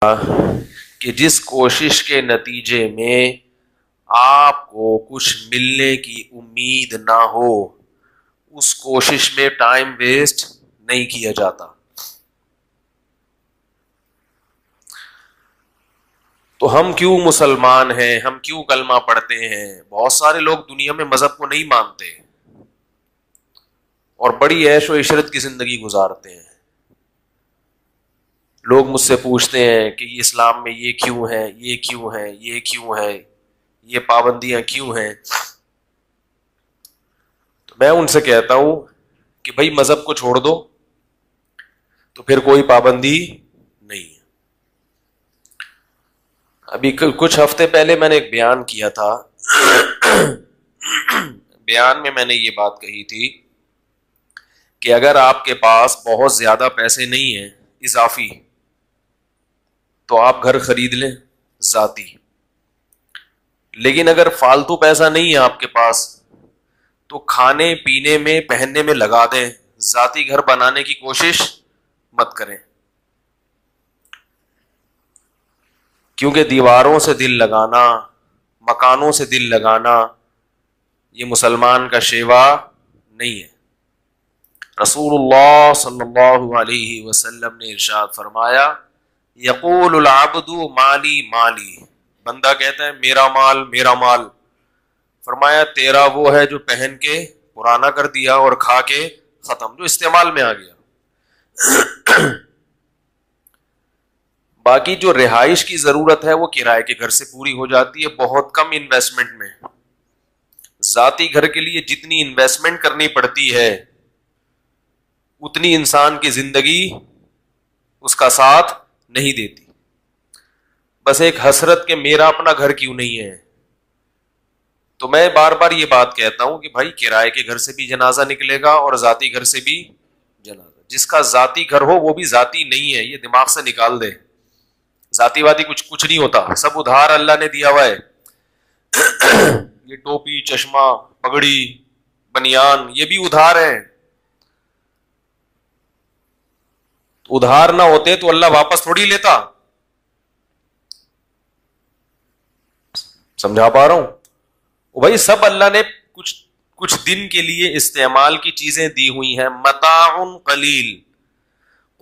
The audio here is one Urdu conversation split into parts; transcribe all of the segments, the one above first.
کہ جس کوشش کے نتیجے میں آپ کو کچھ ملنے کی امید نہ ہو اس کوشش میں ٹائم ویسٹ نہیں کیا جاتا. تو ہم کیوں مسلمان ہیں, ہم کیوں کلمہ پڑھتے ہیں؟ بہت سارے لوگ دنیا میں مذہب کو نہیں مانتے اور بڑی عیش و عشرت کی زندگی گزارتے ہیں. لوگ مجھ سے پوچھتے ہیں کہ یہ اسلام میں یہ کیوں ہے, یہ کیوں ہے, یہ کیوں ہے, یہ پابندیاں کیوں ہیں. تو میں ان سے کہتا ہوں کہ بھائی مذہب کو چھوڑ دو تو پھر کوئی پابندی نہیں ہے. ابھی کچھ ہفتے پہلے میں نے ایک بیان کیا تھا. بیان میں نے یہ بات کہی تھی کہ اگر آپ کے پاس بہت زیادہ پیسے نہیں ہیں اضافی تو آپ گھر خرید لیں ذاتی, لیکن اگر فالتو پیسہ نہیں ہے آپ کے پاس تو کھانے پینے میں پہننے میں لگا دیں, ذاتی گھر بنانے کی کوشش مت کریں. کیونکہ دیواروں سے دل لگانا, مکانوں سے دل لگانا یہ مسلمان کا شیوا نہیں ہے. رسول اللہ صلی اللہ علیہ وسلم نے ارشاد فرمایا یقول العبد مالی مالی, بندہ کہتا ہے میرا مال میرا مال. فرمایا تیرا وہ ہے جو پہن کے پرانا کر دیا اور کھا کے ختم, جو استعمال میں آ گیا. باقی جو رہائش کی ضرورت ہے وہ کرائے کے گھر سے پوری ہو جاتی ہے بہت کم انویسٹمنٹ میں. ذاتی گھر کے لیے جتنی انویسٹمنٹ کرنی پڑتی ہے اتنی انسان کی زندگی اس کا ساتھ نہیں دیتی. بس ایک حسرت کہ میرا اپنا گھر کیوں نہیں ہے. تو میں بار بار یہ بات کہتا ہوں کہ بھائی کرائے کے گھر سے بھی جنازہ نکلے گا اور ذاتی گھر سے بھی جنازہ. جس کا ذاتی گھر ہو وہ بھی ذاتی نہیں ہے, یہ دماغ سے نکال دے. ذاتی وادی کچھ نہیں ہوتا, سب ادھار اللہ نے دیا ہوا ہے. یہ ٹوپی, چشمہ, پگڑی, بنیان یہ بھی ادھار ہے. ادھار نہ ہوتے تو اللہ واپس تھوڑی لیتا. سمجھا پا رہا ہوں بھائی, سب اللہ نے کچھ دن کے لیے استعمال کی چیزیں دی ہوئی ہیں. متاع قلیل,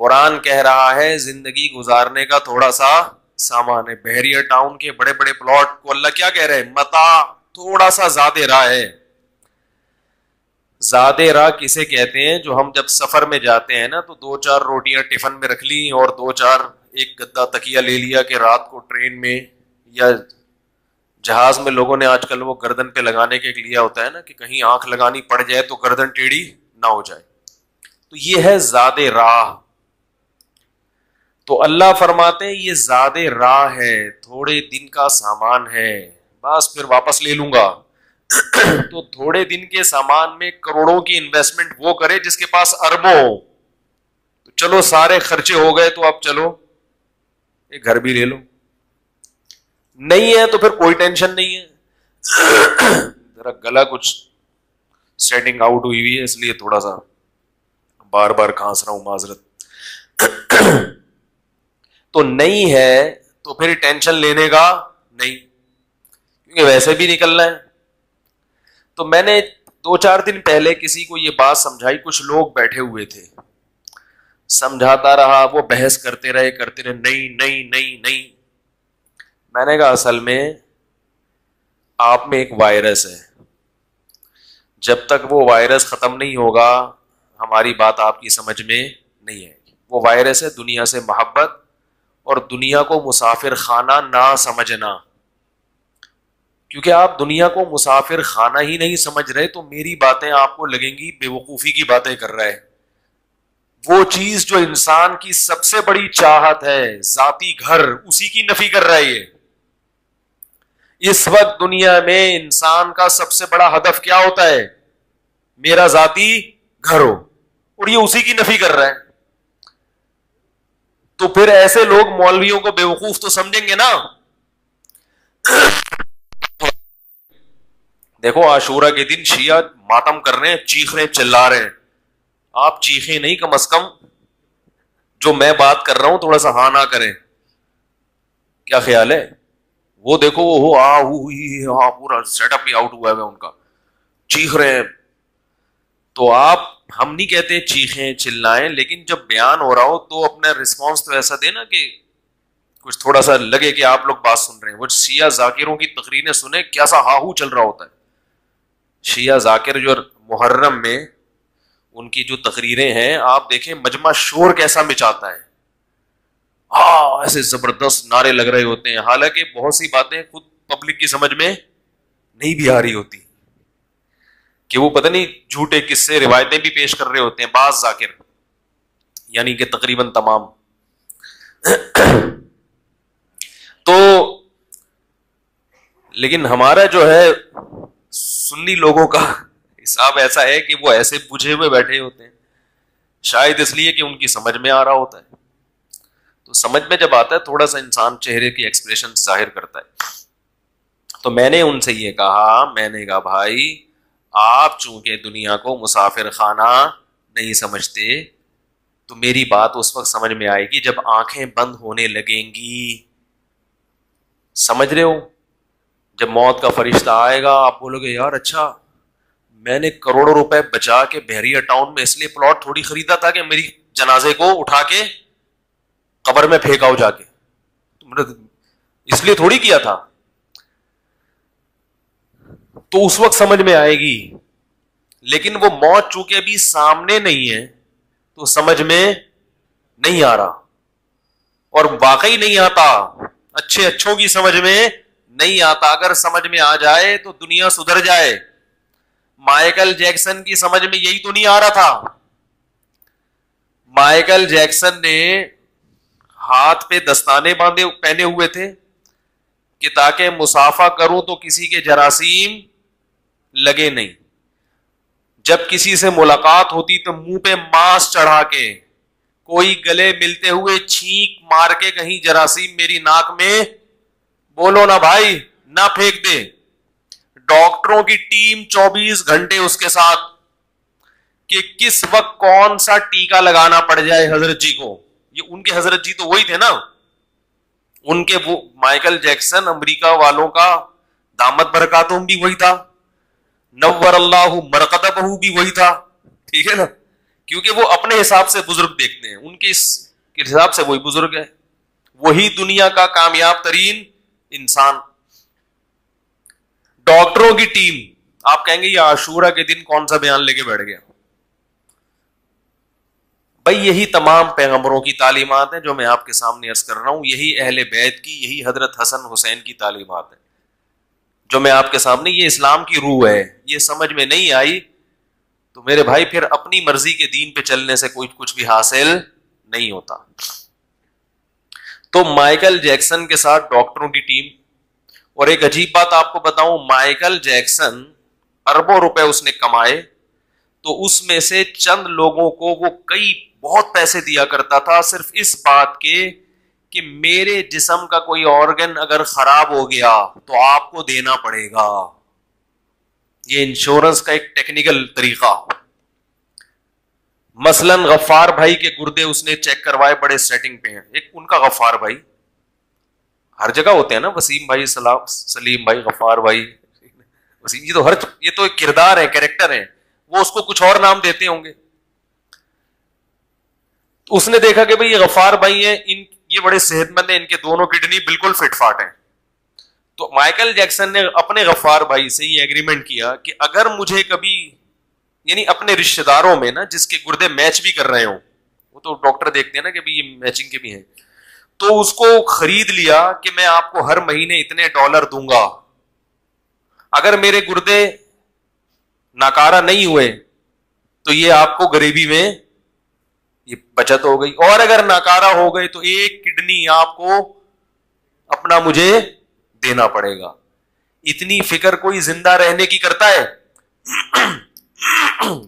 قرآن کہہ رہا ہے زندگی گزارنے کا تھوڑا سا سامان ہے. بحریہ ٹاؤن کے بڑے بڑے پلاٹ کو اللہ کیا کہہ رہے ہیں؟ متاع, تھوڑا سا زیادہ راہ ہے. زیادہ راہ کسے کہتے ہیں؟ جو ہم جب سفر میں جاتے ہیں نا تو 2-4 روٹیاں ٹفن میں رکھ لی اور 2-4 ایک گدا تکیہ لے لیا کہ رات کو ٹرین میں یا جہاز میں لوگوں نے آج کل وہ گردن پہ لگانے کے لیا ہوتا ہے نا کہ کہیں آنکھ لگانی پڑ جائے تو گردن ٹیڑھی نہ ہو جائے. تو یہ ہے زیادہ راہ. تو اللہ فرماتے ہیں یہ زیادہ راہ ہے, تھوڑے دن کا سامان ہے, بس پھر واپس لے لوں گا. تو تھوڑے دن کے سامان میں کروڑوں کی انویسٹمنٹ وہ کرے جس کے پاس اربوں. تو چلو سارے خرچے ہو گئے تو اب چلو ایک گھر بھی لے لو. نہیں ہے تو پھر کوئی ٹینشن نہیں ہے. ذرا گلا کچھ سیٹنگ آؤٹ ہوئی ہوئی ہے اس لیے تھوڑا سا بار بار کھانس رہا ہوں, معذرت. تو نہیں ہے تو پھر ٹینشن لینے کا نہیں, کیونکہ ویسے بھی نکلنا ہے. تو میں نے 2-4 دن پہلے کسی کو یہ بات سمجھائی, کچھ لوگ بیٹھے ہوئے تھے, سمجھاتا رہا, وہ بحث کرتے رہے نہیں نہیں نہیں نہیں. میں نے کہا اصل میں آپ میں ایک وائرس ہے, جب تک وہ وائرس ختم نہیں ہوگا ہماری بات آپ کی سمجھ میں نہیں آئے گی. وہ وائرس ہے دنیا سے محبت اور دنیا کو مسافر خانہ نہ سمجھنا. کیونکہ آپ دنیا کو مسافر خانہ ہی نہیں سمجھ رہے تو میری باتیں آپ کو لگیں گی بے وقوفی کی باتیں کر رہے. وہ چیز جو انسان کی سب سے بڑی چاہت ہے, ذاتی گھر, اسی کی نفی کر رہا ہے یہ. اس وقت دنیا میں انسان کا سب سے بڑا ہدف کیا ہوتا ہے؟ میرا ذاتی گھر ہو, اور یہ اسی کی نفی کر رہا ہے. تو پھر ایسے لوگ مولویوں کو بیوقوف تو سمجھیں گے نا. دیکھو عاشورہ کے دن شیعہ ماتم کر رہے ہیں, چیخ رہے ہیں, چلا رہے ہیں. آپ چیخیں نہیں, کم از کم جو میں بات کر رہا ہوں تھوڑا سا ہاں نہ کریں. کیا خیال ہے؟ وہ دیکھو وہ پورا سیٹ اپ ہی آؤٹ ہوا ہے ان کا، چیخ رہے ہیں. تو ہم نہیں کہتے چیخیں چلائیں، لیکن جب بیان ہو رہا ہو تو اپنا رسپانس تو ایسا دینا کہ کچھ تھوڑا سا لگے کہ آپ لوگ بات سن رہے ہیں. وہ شیعہ ذاکروں کی تقریریں سنیں کیسا ہاہو چل رہا ہوتا ہے. شیعہ ذاکر جو محرم میں ان کی جو تقریریں ہیں آپ دیکھیں مجمع شور کیسا مچاتا ہے، ایسے زبردست نعرے لگ رہے ہوتے ہیں، حالانکہ بہت سی باتیں خود پبلک کی سمجھ میں نہیں بھی آ رہی ہوتی، کہ وہ پتہ نہیں جھوٹے قصے روایتیں بھی پیش کر رہے ہوتے ہیں بعض ذاکر، یعنی کہ تقریباً تمام. تو لیکن ہمارا جو ہے سنی لوگوں کا حساب ایسا ہے کہ وہ ایسے بجھے ہوئے بیٹھے ہوتے ہیں، شاید اس لیے کہ ان کی سمجھ میں آ رہا ہوتا ہے. تو سمجھ میں جب آتا ہے تھوڑا سا انسان چہرے کی ایکسپریشن ظاہر کرتا ہے. تو میں نے ان سے یہ کہا، میں نے کہا بھائی آپ چونکہ دنیا کو مسافر خانہ نہیں سمجھتے تو میری بات اس وقت سمجھ میں آئے گی جب آنکھیں بند ہونے لگیں گی. سمجھ رہے ہو؟ جب موت کا فرشتہ آئے گا آپ بولو گے یار اچھا میں نے کروڑوں روپے بچا کے بحریہ ٹاؤن میں اس لیے پلاٹ تھوڑی خریدا تھا کہ میری جنازے کو اٹھا کے قبر میں پھینکاؤ جا کے، اس لیے تھوڑی کیا تھا. تو اس وقت سمجھ میں آئے گی، لیکن وہ موت چونکہ ابھی سامنے نہیں ہے تو سمجھ میں نہیں آ رہا، اور واقعی نہیں آتا، اچھے اچھوں کی سمجھ میں نہیں آتا. اگر سمجھ میں آ جائے تو دنیا سدھر جائے. مائیکل جیکسن کی سمجھ میں یہی تو نہیں آ رہا تھا. مائیکل جیکسن نے ہاتھ پہ دستانے پہنے ہوئے تھے کہ تاکہ مسافہ کروں تو کسی کے جراثیم لگے نہیں. جب کسی سے ملاقات ہوتی تو منہ پہ ماسک چڑھا کے، کوئی گلے ملتے ہوئے چھینک مار کے کہیں جراثیم میری ناک میں بولو نا بھائی نہ پھینک دے. ڈاکٹروں کی ٹیم 24 گھنٹے اس کے ساتھ کہ کس وقت کون سا ٹیکا لگانا پڑ جائے حضرت جی کو. یہ ان کے حضرت جی تو وہی تھے نا، ان کے وہ مائیکل جیکسن امریکہ والوں کا دامت برکاتہم بھی وہی تھا، نور اللہ مرقدہ بھی وہی تھا. ٹھیک ہے نا، کیونکہ وہ اپنے حساب سے بزرگ دیکھتے ہیں، ان کے حساب سے وہی بزرگ ہے، وہی دنیا کا کامیاب ترین انسان. ڈاکٹروں کی ٹیم، آپ کہیں گے یہ عاشورہ کے دن کون سا بیان لے کے بیٹھ گیا؟ بھائی یہی تمام پیغمبروں کی تعلیمات ہیں جو میں آپ کے سامنے عرض کر رہا ہوں، یہی اہل بیت کی، یہی حضرت حسن حسین کی تعلیمات ہیں جو میں آپ کے سامنے، یہ اسلام کی روح ہے. یہ سمجھ میں نہیں آئی تو میرے بھائی پھر اپنی مرضی کے دین پہ چلنے سے کوئی کچھ بھی حاصل نہیں ہوتا. تو مائیکل جیکسن کے ساتھ ڈاکٹروں کی ٹیم. اور ایک عجیب بات آپ کو بتاؤں، مائیکل جیکسن اربوں روپے اس نے کمائے تو اس میں سے چند لوگوں کو وہ کئی بہت پیسے دیا کرتا تھا صرف اس بات کے کہ میرے جسم کا کوئی آرگن اگر خراب ہو گیا تو آپ کو دینا پڑے گا. یہ انشورنس کا ایک ٹیکنیکل طریقہ. مثلا غفار بھائی کے گردے اس نے چیک کروائے، بڑے سیٹنگ پہ ہیں. ایک ان کا غفار بھائی ہر جگہ ہوتے ہیں نا، وسیم بھائی، سلیم بھائی، غفار بھائی، وسیم جی تو یہ تو ایک کردار ہے، کیریکٹر ہے، وہ اس کو کچھ اور نام دیتے ہوں گے. تو اس نے دیکھا کہ بھئی یہ غفار بھائی ہیں، یہ بڑے صحت مند ہیں، ان کے دونوں کڈنی بالکل فٹ فاٹ ہیں. تو مائیکل جیکسن نے اپنے غفار بھائی سے یہ ایگریمنٹ کیا کہ اگر مجھے کبھی، یعنی اپنے رشتہ داروں میں نا جس کے گردے میچ بھی کر رہے ہوں، وہ تو ڈاکٹر دیکھتے ہیں نا کہ بھئی یہ میچنگ کے بھی ہیں، تو اس کو خرید لیا کہ میں آپ کو ہر مہینے اتنے ڈالر دوں گا. اگر میرے گردے ناکارہ نہیں ہوئے تو یہ آپ کو غریبی میں یہ بچت ہو گئی، اور اگر ناکارہ ہو گئے تو ایک کڈنی آپ کو اپنا مجھے دینا پڑے گا. اتنی فکر کوئی زندہ رہنے کی کرتا ہے؟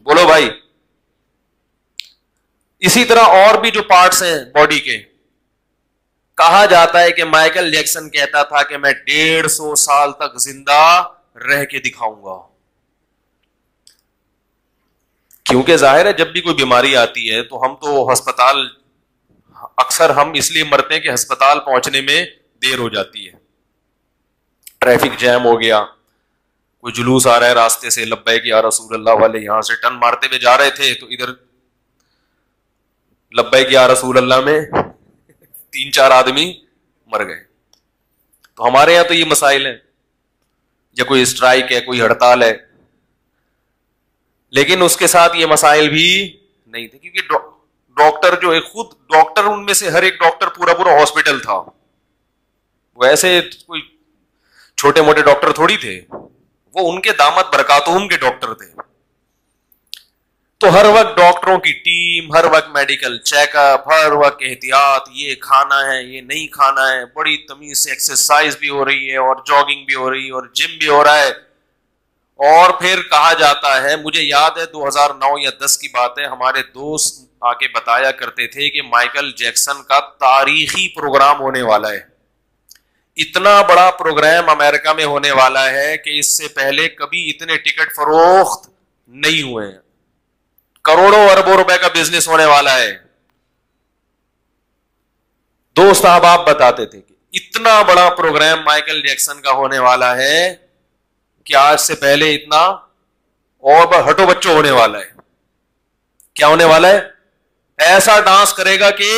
بولو بھائی. اسی طرح اور بھی جو پارٹس ہیں باڈی کے، کہا جاتا ہے کہ مائیکل جیکسن کہتا تھا کہ میں 150 سال تک زندہ رہ کے دکھاؤں گا. کیونکہ ظاہر ہے جب بھی کوئی بیماری آتی ہے تو ہم تو ہسپتال، اکثر ہم اس لیے مرتے ہیں کہ ہسپتال پہنچنے میں دیر ہو جاتی ہے, ٹریفک جیم ہو گیا, کوئی جلوس آ رہا ہے راستے سے, لبیک یا رسول اللہ والے یہاں سے ٹرن مارتے ہوئے جا رہے تھے, تو ادھر لبیک یا رسول اللہ میں 3-4 آدمی مر گئے. تو ہمارے یہاں تو یہ مسائل ہیں, یا کوئی اسٹرائک ہے, کوئی ہڑتال ہے, لیکن اس کے ساتھ یہ مسائل بھی نہیں تھے, کیونکہ ڈاکٹر جو ہے, خود ڈاکٹر, ان میں سے ہر ایک ڈاکٹر پورا ہاسپٹل تھا, ویسے کوئی چھوٹے موٹے ڈاکٹر تھوڑی تھے, وہ ان کے دامت برکاتہم کے ڈاکٹر تھے. تو ہر وقت ڈاکٹروں کی ٹیم, ہر وقت میڈیکل چیک اپ, ہر وقت احتیاط, یہ کھانا ہے, یہ نہیں کھانا ہے, بڑی تمیز سے ایکسرسائز بھی ہو رہی ہے, اور جاگنگ بھی ہو رہی ہے, اور جم بھی ہو رہا ہے. اور پھر کہا جاتا ہے, مجھے یاد ہے 2009 یا 2010 کی بات ہے, ہمارے دوست آ کے بتایا کرتے تھے کہ مائیکل جیکسن کا تاریخی پروگرام ہونے والا ہے. اتنا بڑا پروگرام امریکہ میں ہونے والا ہے کہ اس سے پہلے کبھی اتنے ٹکٹ فروخت نہیں ہوئے ہیں, کروڑوں اربوں روپے کا بزنس ہونے والا ہے. دوست احباب بتاتے تھے کہ اتنا بڑا پروگرام مائیکل جیکسن کا ہونے والا ہے کہ آج سے پہلے اتنا اور ہٹو بچوں ہونے والا ہے. کیا ہونے والا ہے؟ ایسا ڈانس کرے گا کہ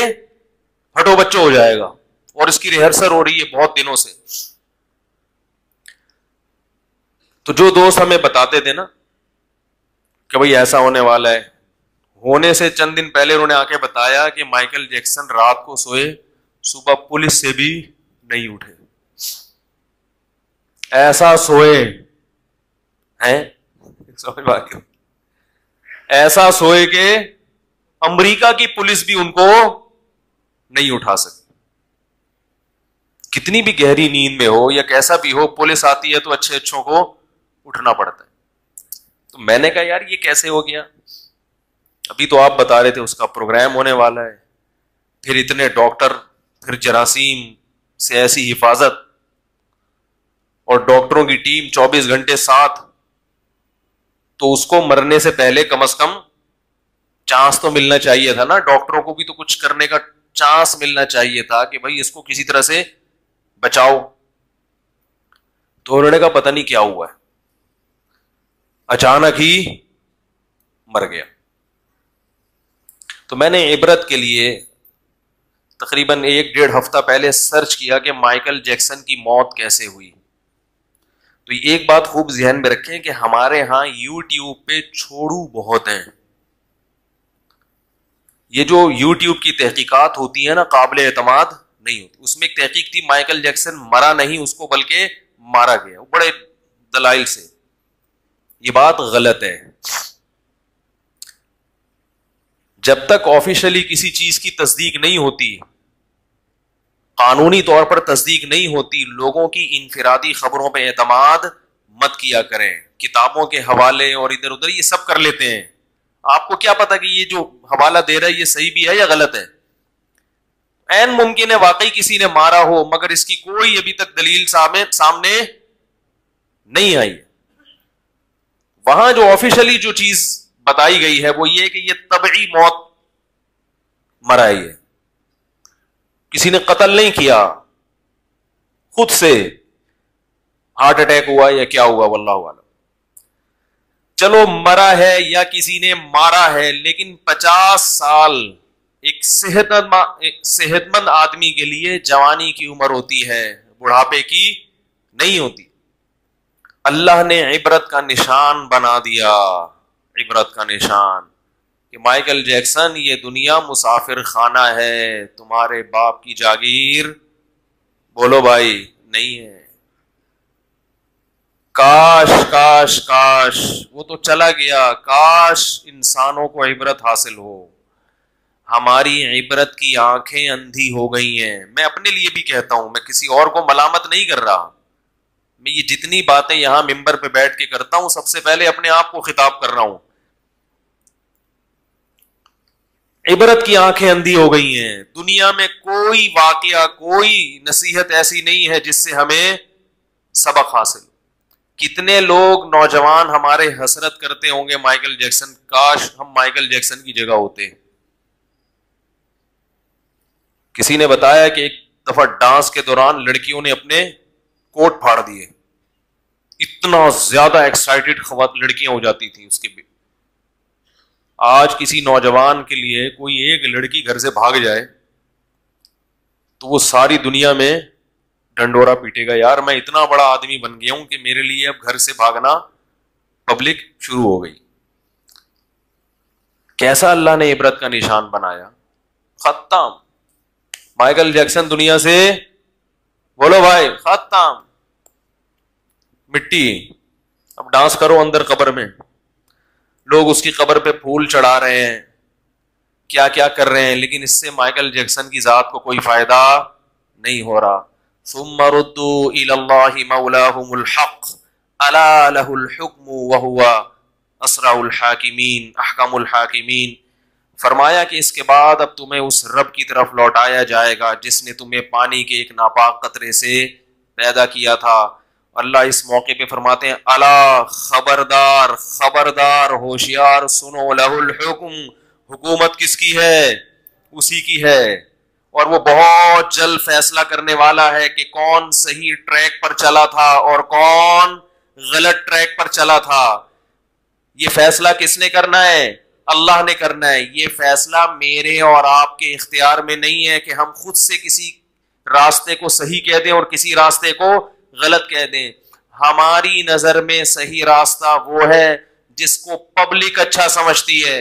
ہٹو بچوں ہو جائے گا, اور اس کی ریہرسل ہو رہی ہے بہت دنوں سے. تو جو دوست ہمیں بتاتے تھے نا کہ بھئی ایسا ہونے والا ہے, ہونے سے چند دن پہلے انہوں نے آ کے بتایا کہ مائیکل جیکسن رات کو سوئے, صبح پولیس سے بھی نہیں اٹھے. ایسا سوئے ہیں, ایسا سوئے کہ امریکہ کی پولیس بھی ان کو نہیں اٹھا سکتی. کتنی بھی گہری نیند میں ہو یا کیسا بھی ہو, پولیس آتی ہے تو اچھے اچھوں کو اٹھنا پڑتا ہے. تو میں نے کہا یار یہ کیسے ہو گیا؟ ابھی تو آپ بتا رہے تھے اس کا پروگرام ہونے والا ہے, پھر اتنے ڈاکٹر, پھر جراثیم سے ایسی حفاظت, اور ڈاکٹروں کی ٹیم 24 گھنٹے ساتھ. تو اس کو مرنے سے پہلے کم از کم چانس تو ملنا چاہیے تھا نا, ڈاکٹروں کو بھی تو کچھ کرنے کا چانس ملنا چاہیے تھا کہ بھائی اس کو کسی طرح سے بچاؤ. تو انہوں نے کہا پتہ نہیں کیا ہوا ہے, اچانک ہی مر گیا. تو میں نے عبرت کے لیے تقریباً 1-1.5 ہفتہ پہلے سرچ کیا کہ مائیکل جیکسن کی موت کیسے ہوئی. تو ایک بات خوب ذہن میں رکھیں کہ ہمارے ہاں یوٹیوب پہ چھوڑو بہت ہیں. یہ جو یوٹیوب کی تحقیقات ہوتی ہیں نا, قابل اعتماد نہیں ہوتی. اس میں ایک تحقیق تھی, مائیکل جیکسن مرا نہیں, اس کو بلکہ مارا گیا, بڑے دلائل سے. یہ بات غلط ہے. جب تک آفیشلی کسی چیز کی تصدیق نہیں ہوتی, قانونی طور پر تصدیق نہیں ہوتی, لوگوں کی انفرادی خبروں پہ اعتماد مت کیا کریں. کتابوں کے حوالے اور ادھر ادھر یہ سب کر لیتے ہیں. آپ کو کیا پتا کہ یہ جو حوالہ دے رہا ہے یہ صحیح بھی ہے یا غلط ہے؟ عین ممکن ہے واقعی کسی نے مارا ہو, مگر اس کی کوئی ابھی تک دلیل سامنے نہیں آئی. وہاں جو آفیشلی جو چیز بتائی گئی ہے وہ یہ کہ یہ طبعی موت مرائی ہے, کسی نے قتل نہیں کیا, خود سے ہارٹ اٹیک ہوا یا کیا ہوا واللہ اعلم. چلو مرا ہے یا کسی نے مارا ہے, لیکن 50 سال ایک صحت مند آدمی کے لیے جوانی کی عمر ہوتی ہے, بڑھاپے کی نہیں ہوتی. اللہ نے عبرت کا نشان بنا دیا, عبرت کا نشان کہ مائیکل جیکسن یہ دنیا مسافر خانہ ہے, تمہارے باپ کی جاگیر بولو بھائی نہیں ہے. کاش کاش کاش وہ تو چلا گیا, کاش انسانوں کو عبرت حاصل ہو. ہماری عبرت کی آنکھیں اندھی ہو گئی ہیں. میں اپنے لیے بھی کہتا ہوں, میں کسی اور کو ملامت نہیں کر رہا. میں یہ جتنی باتیں یہاں ممبر پہ بیٹھ کے کرتا ہوں, سب سے پہلے اپنے آپ کو خطاب کر رہا ہوں. عبرت کی آنکھیں اندھی ہو گئی ہیں. دنیا میں کوئی واقعہ, کوئی نصیحت ایسی نہیں ہے جس سے ہمیں سبق حاصل. کتنے لوگ نوجوان ہمارے حسرت کرتے ہوں گے مائیکل جیکسن, کاش ہم مائیکل جیکسن کی جگہ ہوتے. کسی نے بتایا کہ ایک دفعہ ڈانس کے دوران لڑکیوں نے اپنے کوٹ پھاڑ دیے. اتنا زیادہ ایکسائٹیڈ لڑکیاں ہو جاتی تھیں اس کے بھی. آج کسی نوجوان کے لیے کوئی ایک لڑکی گھر سے بھاگ جائے تو وہ ساری دنیا میں ڈنڈورا پیٹے گا, یار میں اتنا بڑا آدمی بن گیا ہوں کہ میرے لیے اب گھر سے بھاگنا پبلک شروع ہو گئی. کیسا اللہ نے عبرت کا نشان بنایا. ختم. مائیکل جیکسن دنیا سے, بولو بھائی, ختم, مٹی. اب ڈانس کرو اندر قبر میں, لوگ اس کی قبر پہ پھول چڑھا رہے ہیں, کیا کیا کر رہے ہیں, لیکن اس سے مائیکل جیکسن کی ذات کو کوئی فائدہ نہیں ہو رہا. ثم ردوا الى الله مولاهم الحق الا له الحكم وهو اسرع الحاکمین احکم الحاکمین. فرمایا کہ اس کے بعد اب تمہیں اس رب کی طرف لوٹایا جائے گا جس نے تمہیں پانی کے ایک ناپاک قطرے سے پیدا کیا تھا. اللہ اس موقع پہ فرماتے ہیں الا, خبردار, خبردار, ہوشیار, سنو, لہ الحکم, حکومت کس کی ہے؟ اسی کی ہے, اور وہ بہت جلد فیصلہ کرنے والا ہے کہ کون صحیح ٹریک پر چلا تھا اور کون غلط ٹریک پر چلا تھا. یہ فیصلہ کس نے کرنا ہے؟ اللہ نے کرنا ہے. یہ فیصلہ میرے اور آپ کے اختیار میں نہیں ہے کہ ہم خود سے کسی راستے کو صحیح کہہ دیں اور کسی راستے کو غلط کہہ دیں. ہماری نظر میں صحیح راستہ وہ ہے جس کو پبلک اچھا سمجھتی ہے.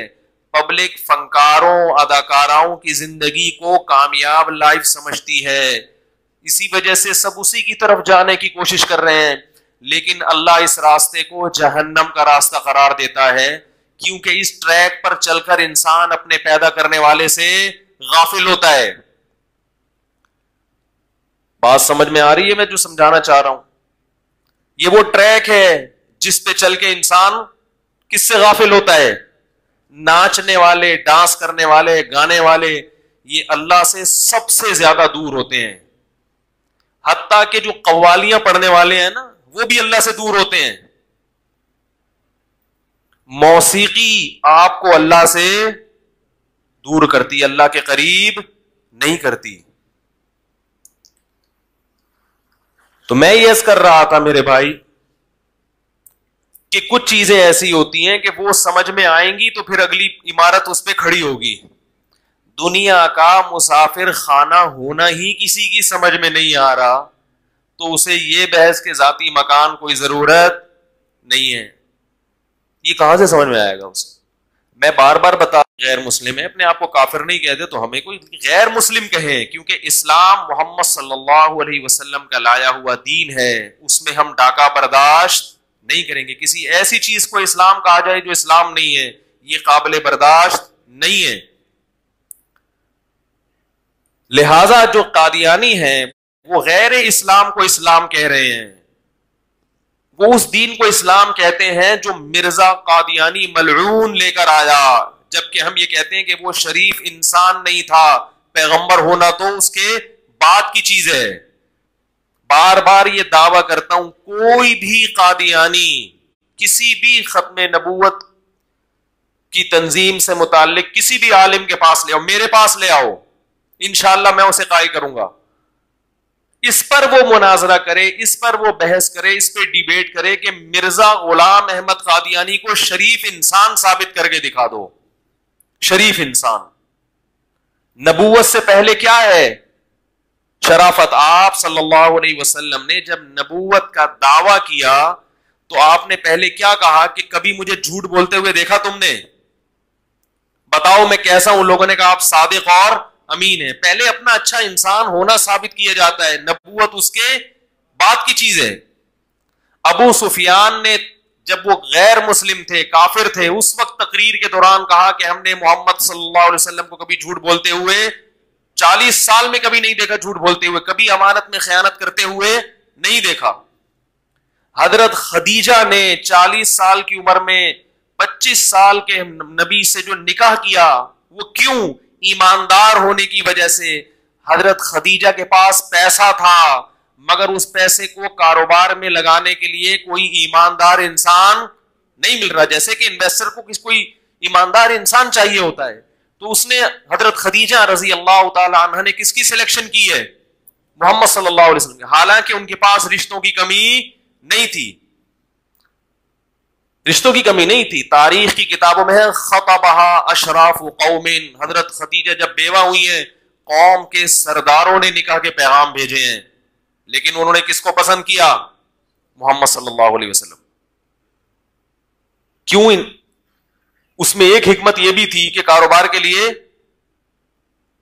پبلک فنکاروں, اداکاراؤں کی زندگی کو کامیاب لائف سمجھتی ہے, اسی وجہ سے سب اسی کی طرف جانے کی کوشش کر رہے ہیں. لیکن اللہ اس راستے کو جہنم کا راستہ قرار دیتا ہے, کیونکہ اس ٹریک پر چل کر انسان اپنے پیدا کرنے والے سے غافل ہوتا ہے. بات سمجھ میں آ رہی ہے میں جو سمجھانا چاہ رہا ہوں؟ یہ وہ ٹریک ہے جس پہ چل کے انسان کس سے غافل ہوتا ہے؟ ناچنے والے, ڈانس کرنے والے, گانے والے, یہ اللہ سے سب سے زیادہ دور ہوتے ہیں. حتیٰ کہ جو قوالیاں پڑھنے والے ہیں نا, وہ بھی اللہ سے دور ہوتے ہیں. موسیقی آپ کو اللہ سے دور کرتی, اللہ کے قریب نہیں کرتی. تو میں یہ عرض کر رہا تھا میرے بھائی کہ کچھ چیزیں ایسی ہوتی ہیں کہ وہ سمجھ میں آئیں گی تو پھر اگلی عمارت اس پہ کھڑی ہوگی. دنیا کا مسافر خانہ ہونا ہی کسی کی سمجھ میں نہیں آ رہا تو اسے یہ بحث کے ذاتی مکان کوئی ضرورت نہیں ہے. یہ کہاں سے سمجھ میں آئے گا اسے؟ میں بار بار بتا, غیر مسلم ہے, اپنے آپ کو کافر نہیں کہتے تو ہمیں کوئی غیر مسلم کہیں, کیونکہ اسلام محمد صلی اللہ علیہ وسلم کا لایا ہوا دین ہے, اس میں ہم ڈاکہ برداشت نہیں کریں گے. کسی ایسی چیز کو اسلام کہا جائے جو اسلام نہیں ہے, یہ قابل برداشت نہیں ہے. لہذا جو قادیانی ہیں وہ غیر اسلام کو اسلام کہہ رہے ہیں, وہ اس دین کو اسلام کہتے ہیں جو مرزا قادیانی ملعون لے کر آیا, جبکہ ہم یہ کہتے ہیں کہ وہ شریف انسان نہیں تھا, پیغمبر ہونا تو اس کے بعد کی چیز ہے. بار بار یہ دعویٰ کرتا ہوں, کوئی بھی قادیانی کسی بھی ختم نبوت کی تنظیم سے متعلق کسی بھی عالم کے پاس لے آؤ, میرے پاس لے آؤ, انشاءاللہ میں اسے قائل کروں گا. اس پر وہ مناظرہ کرے, اس پر وہ بحث کرے, اس پہ ڈیبیٹ کرے کہ مرزا غلام احمد قادیانی کو شریف انسان ثابت کر کے دکھا دو. شریف انسان, نبوت سے پہلے کیا ہے؟ شرافت. آپ صلی اللہ علیہ وسلم نے جب نبوت کا دعویٰ کیا تو آپ نے پہلے کیا کہا کہ کبھی مجھے جھوٹ بولتے ہوئے دیکھا تم نے؟ بتاؤ میں کیسا ہوں؟ لوگوں نے کہا آپ صادق اور امین ہے. پہلے اپنا اچھا انسان ہونا ثابت کیا جاتا ہے, نبوت اس کے بعد کی چیز ہے. ابو سفیان نے جب وہ غیر مسلم تھے, کافر تھے, اس وقت تقریر کے دوران کہا کہ ہم نے محمد صلی اللہ علیہ وسلم کو کبھی جھوٹ بولتے ہوئے 40 سال میں کبھی نہیں دیکھا, جھوٹ بولتے ہوئے, کبھی امانت میں خیانت کرتے ہوئے نہیں دیکھا. حضرت خدیجہ نے 40 سال کی عمر میں 25 سال کے نبی سے جو نکاح کیا, وہ کیوں؟ ایماندار ہونے کی وجہ سے. حضرت خدیجہ کے پاس پیسہ تھا مگر اس پیسے کو کاروبار میں لگانے کے لیے کوئی ایماندار انسان نہیں مل رہا, جیسے کہ انویسٹر کو کوئی ایماندار انسان چاہیے ہوتا ہے. تو اس نے حضرت خدیجہ رضی اللہ تعالی عنہ نے کس کی سلیکشن کی ہے؟ محمد صلی اللہ علیہ وسلم، حالانکہ ان کے پاس رشتوں کی کمی نہیں تھی، رشتوں کی کمی نہیں تھی. تاریخ کی کتابوں میں ہے خطبہا اشراف قوم، حضرت خدیجہ جب بیوہ ہوئی ہیں قوم کے سرداروں نے نکاح کے پیغام بھیجے ہیں، لیکن انہوں نے کس کو پسند کیا؟ محمد صلی اللہ علیہ وسلم. کیوں؟ اس میں ایک حکمت یہ بھی تھی کہ کاروبار کے لیے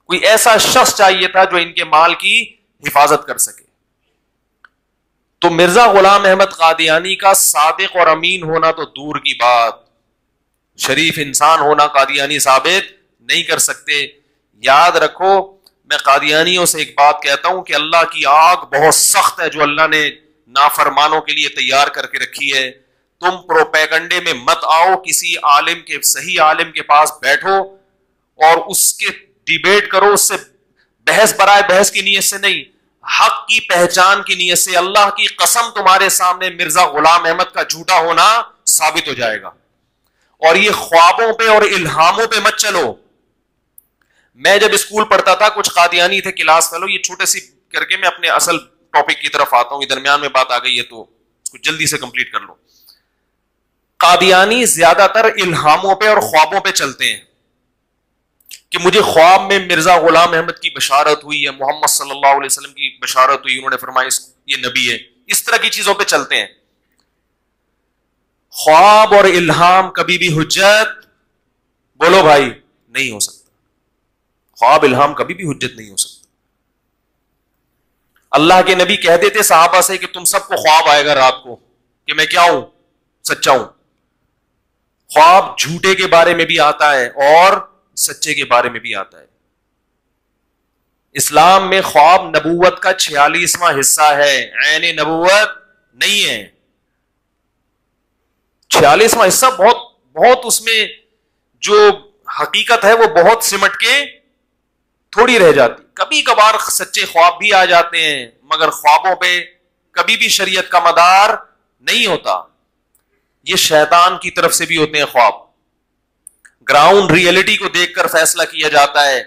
کوئی ایسا شخص چاہیے تھا جو ان کے مال کی حفاظت کر سکے. تو مرزا غلام احمد قادیانی کا صادق اور امین ہونا تو دور کی بات، شریف انسان ہونا قادیانی ثابت نہیں کر سکتے. یاد رکھو، میں قادیانیوں سے ایک بات کہتا ہوں کہ اللہ کی آگ بہت سخت ہے جو اللہ نے نافرمانوں کے لیے تیار کر کے رکھی ہے. تم پروپیگنڈے میں مت آؤ، کسی عالم کے، صحیح عالم کے پاس بیٹھو اور اس کے ڈیبیٹ کرو، اس سے بحث برائے بحث کی نیت سے نہیں، حق کی پہچان کی نیت سے. اللہ کی قسم تمہارے سامنے مرزا غلام احمد کا جھوٹا ہونا ثابت ہو جائے گا. اور یہ خوابوں پہ اور الہاموں پہ مت چلو. میں جب اسکول پڑھتا تھا کچھ قادیانی تھے کلاس فیلو، یہ چھوٹے سی کر کے میں اپنے اصل ٹاپک کی طرف آتا ہوں، یہ درمیان میں بات آ گئی ہے تو اس کو جلدی سے کمپلیٹ کر لو. قادیانی زیادہ تر الہاموں پہ اور خوابوں پہ چلتے ہیں کہ مجھے خواب میں مرزا غلام احمد کی بشارت ہوئی ہے، محمد صلی اللہ علیہ وسلم کی بشارت ہوئی، انہوں نے فرمایا یہ نبی ہے. اس طرح کی چیزوں پہ چلتے ہیں. خواب اور الہام کبھی بھی حجت، بولو بھائی، نہیں ہو سکتا. خواب الہام کبھی بھی حجت نہیں ہو سکتا. اللہ کے نبی کہہ دیتے صحابہ سے کہ تم سب کو خواب آئے گا رات کو کہ میں کیا ہوں؟ سچا ہوں. خواب جھوٹے کے بارے میں بھی آتا ہے اور سچے کے بارے میں بھی آتا ہے. اسلام میں خواب نبوت کا 46واں حصہ ہے، عین نبوت نہیں ہے. 46واں حصہ بہت اس میں جو حقیقت ہے وہ بہت سمٹ کے تھوڑی رہ جاتی. کبھی کبھار سچے خواب بھی آ جاتے ہیں، مگر خوابوں پہ کبھی بھی شریعت کا مدار نہیں ہوتا. یہ شیطان کی طرف سے بھی ہوتے ہیں خواب. گراؤنڈ ریئلٹی کو دیکھ کر فیصلہ کیا جاتا ہے.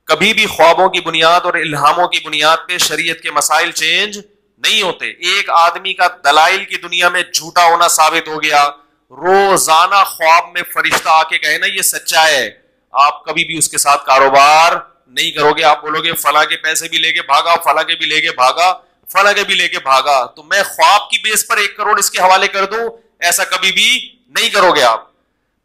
کبھی بھی خوابوں کی بنیاد اور الہاموں کی بنیاد پہ شریعت کے مسائل چینج نہیں ہوتے. ایک آدمی کا دلائل کی دنیا میں جھوٹا ہونا ثابت ہو گیا، روزانہ خواب میں فرشتہ آ کے کہے نا یہ سچا ہے، آپ کبھی بھی اس کے ساتھ کاروبار نہیں کرو گے. آپ بولو گے فلاں کے پیسے بھی لے کے بھاگا، فلاں کے بھی لے کے بھاگا، فلاں کے بھی لے کے بھاگا، تو میں خواب کی بیس پر 1 کروڑ اس کے حوالے کر دوں، ایسا کبھی بھی نہیں کرو گے آپ.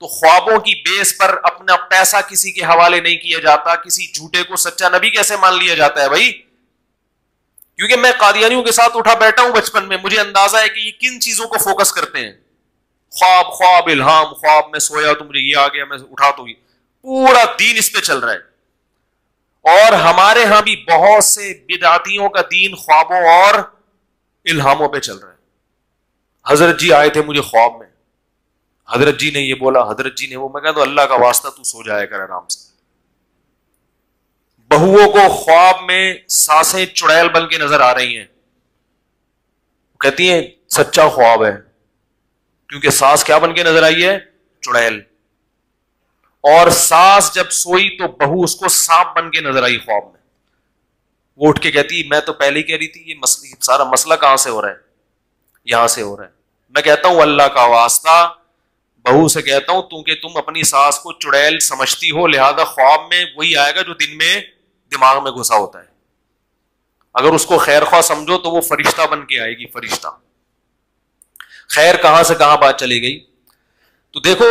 تو خوابوں کی بیس پر اپنا پیسہ کسی کے حوالے نہیں کیا جاتا. کسی جھوٹے کو سچا نبی کیسے مان لیا جاتا ہے بھائی؟ کیونکہ میں قادیانیوں کے ساتھ اٹھا بیٹھا ہوں بچپن میں، مجھے اندازہ ہے کہ یہ کن چیزوں کو فوکس کرتے ہیں. خواب الہام، خواب میں سویا تو مجھے یہ آ گیا، میں اٹھا تو پورا دین اس پہ چل رہا ہے. اور ہمارے ہاں بھی بہت سے بدعتیوں کا دین خوابوں اور الہاموں پہ چل رہا ہے. حضرت جی آئے تھے مجھے خواب میں، حضرت جی نے یہ بولا، حضرت جی نے وہ. میں کہا تو اللہ کا واسطہ تو سو جایا کر آرام سے. بہوؤں کو خواب میں سانسیں چڑیل بن کے نظر آ رہی ہیں، کہتی ہیں سچا خواب ہے، کیونکہ سانس کیا بن کے نظر آئی ہے؟ چڑیل. اور ساس جب سوئی تو بہو اس کو سانپ بن کے نظر آئی خواب میں. وہ اٹھ کے کہتی میں تو پہلے ہی کہہ رہی تھی یہ سارا مسئلہ کہاں سے ہو رہا ہے؟ یہاں سے ہو رہا ہے. میں کہتا ہوں اللہ کا واسطہ، بہو سے کہتا ہوں تو کہ تم اپنی ساس کو چڑیل سمجھتی ہو، لہذا خواب میں وہی آئے گا جو دن میں دماغ میں گھسا ہوتا ہے. اگر اس کو خیر خواہ سمجھو تو وہ فرشتہ بن کے آئے گی، فرشتہ. خیر کہاں سے کہاں بات چلی گئی. تو دیکھو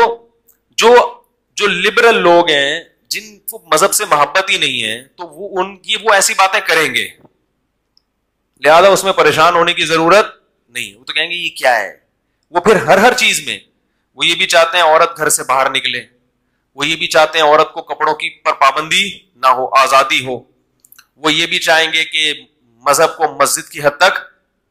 جو لبرل لوگ ہیں جن کو مذہب سے محبت ہی نہیں ہے تو وہ ایسی باتیں کریں گے، لہذا اس میں پریشان ہونے کی ضرورت نہیں. وہ تو کہیں گے یہ کیا ہے. وہ پھر ہر چیز میں وہ یہ بھی چاہتے ہیں عورت گھر سے باہر نکلے، وہ یہ بھی چاہتے ہیں عورت کو کپڑوں کی پر پابندی نہ ہو، آزادی ہو. وہ یہ بھی چاہیں گے کہ مذہب کو مسجد کی حد تک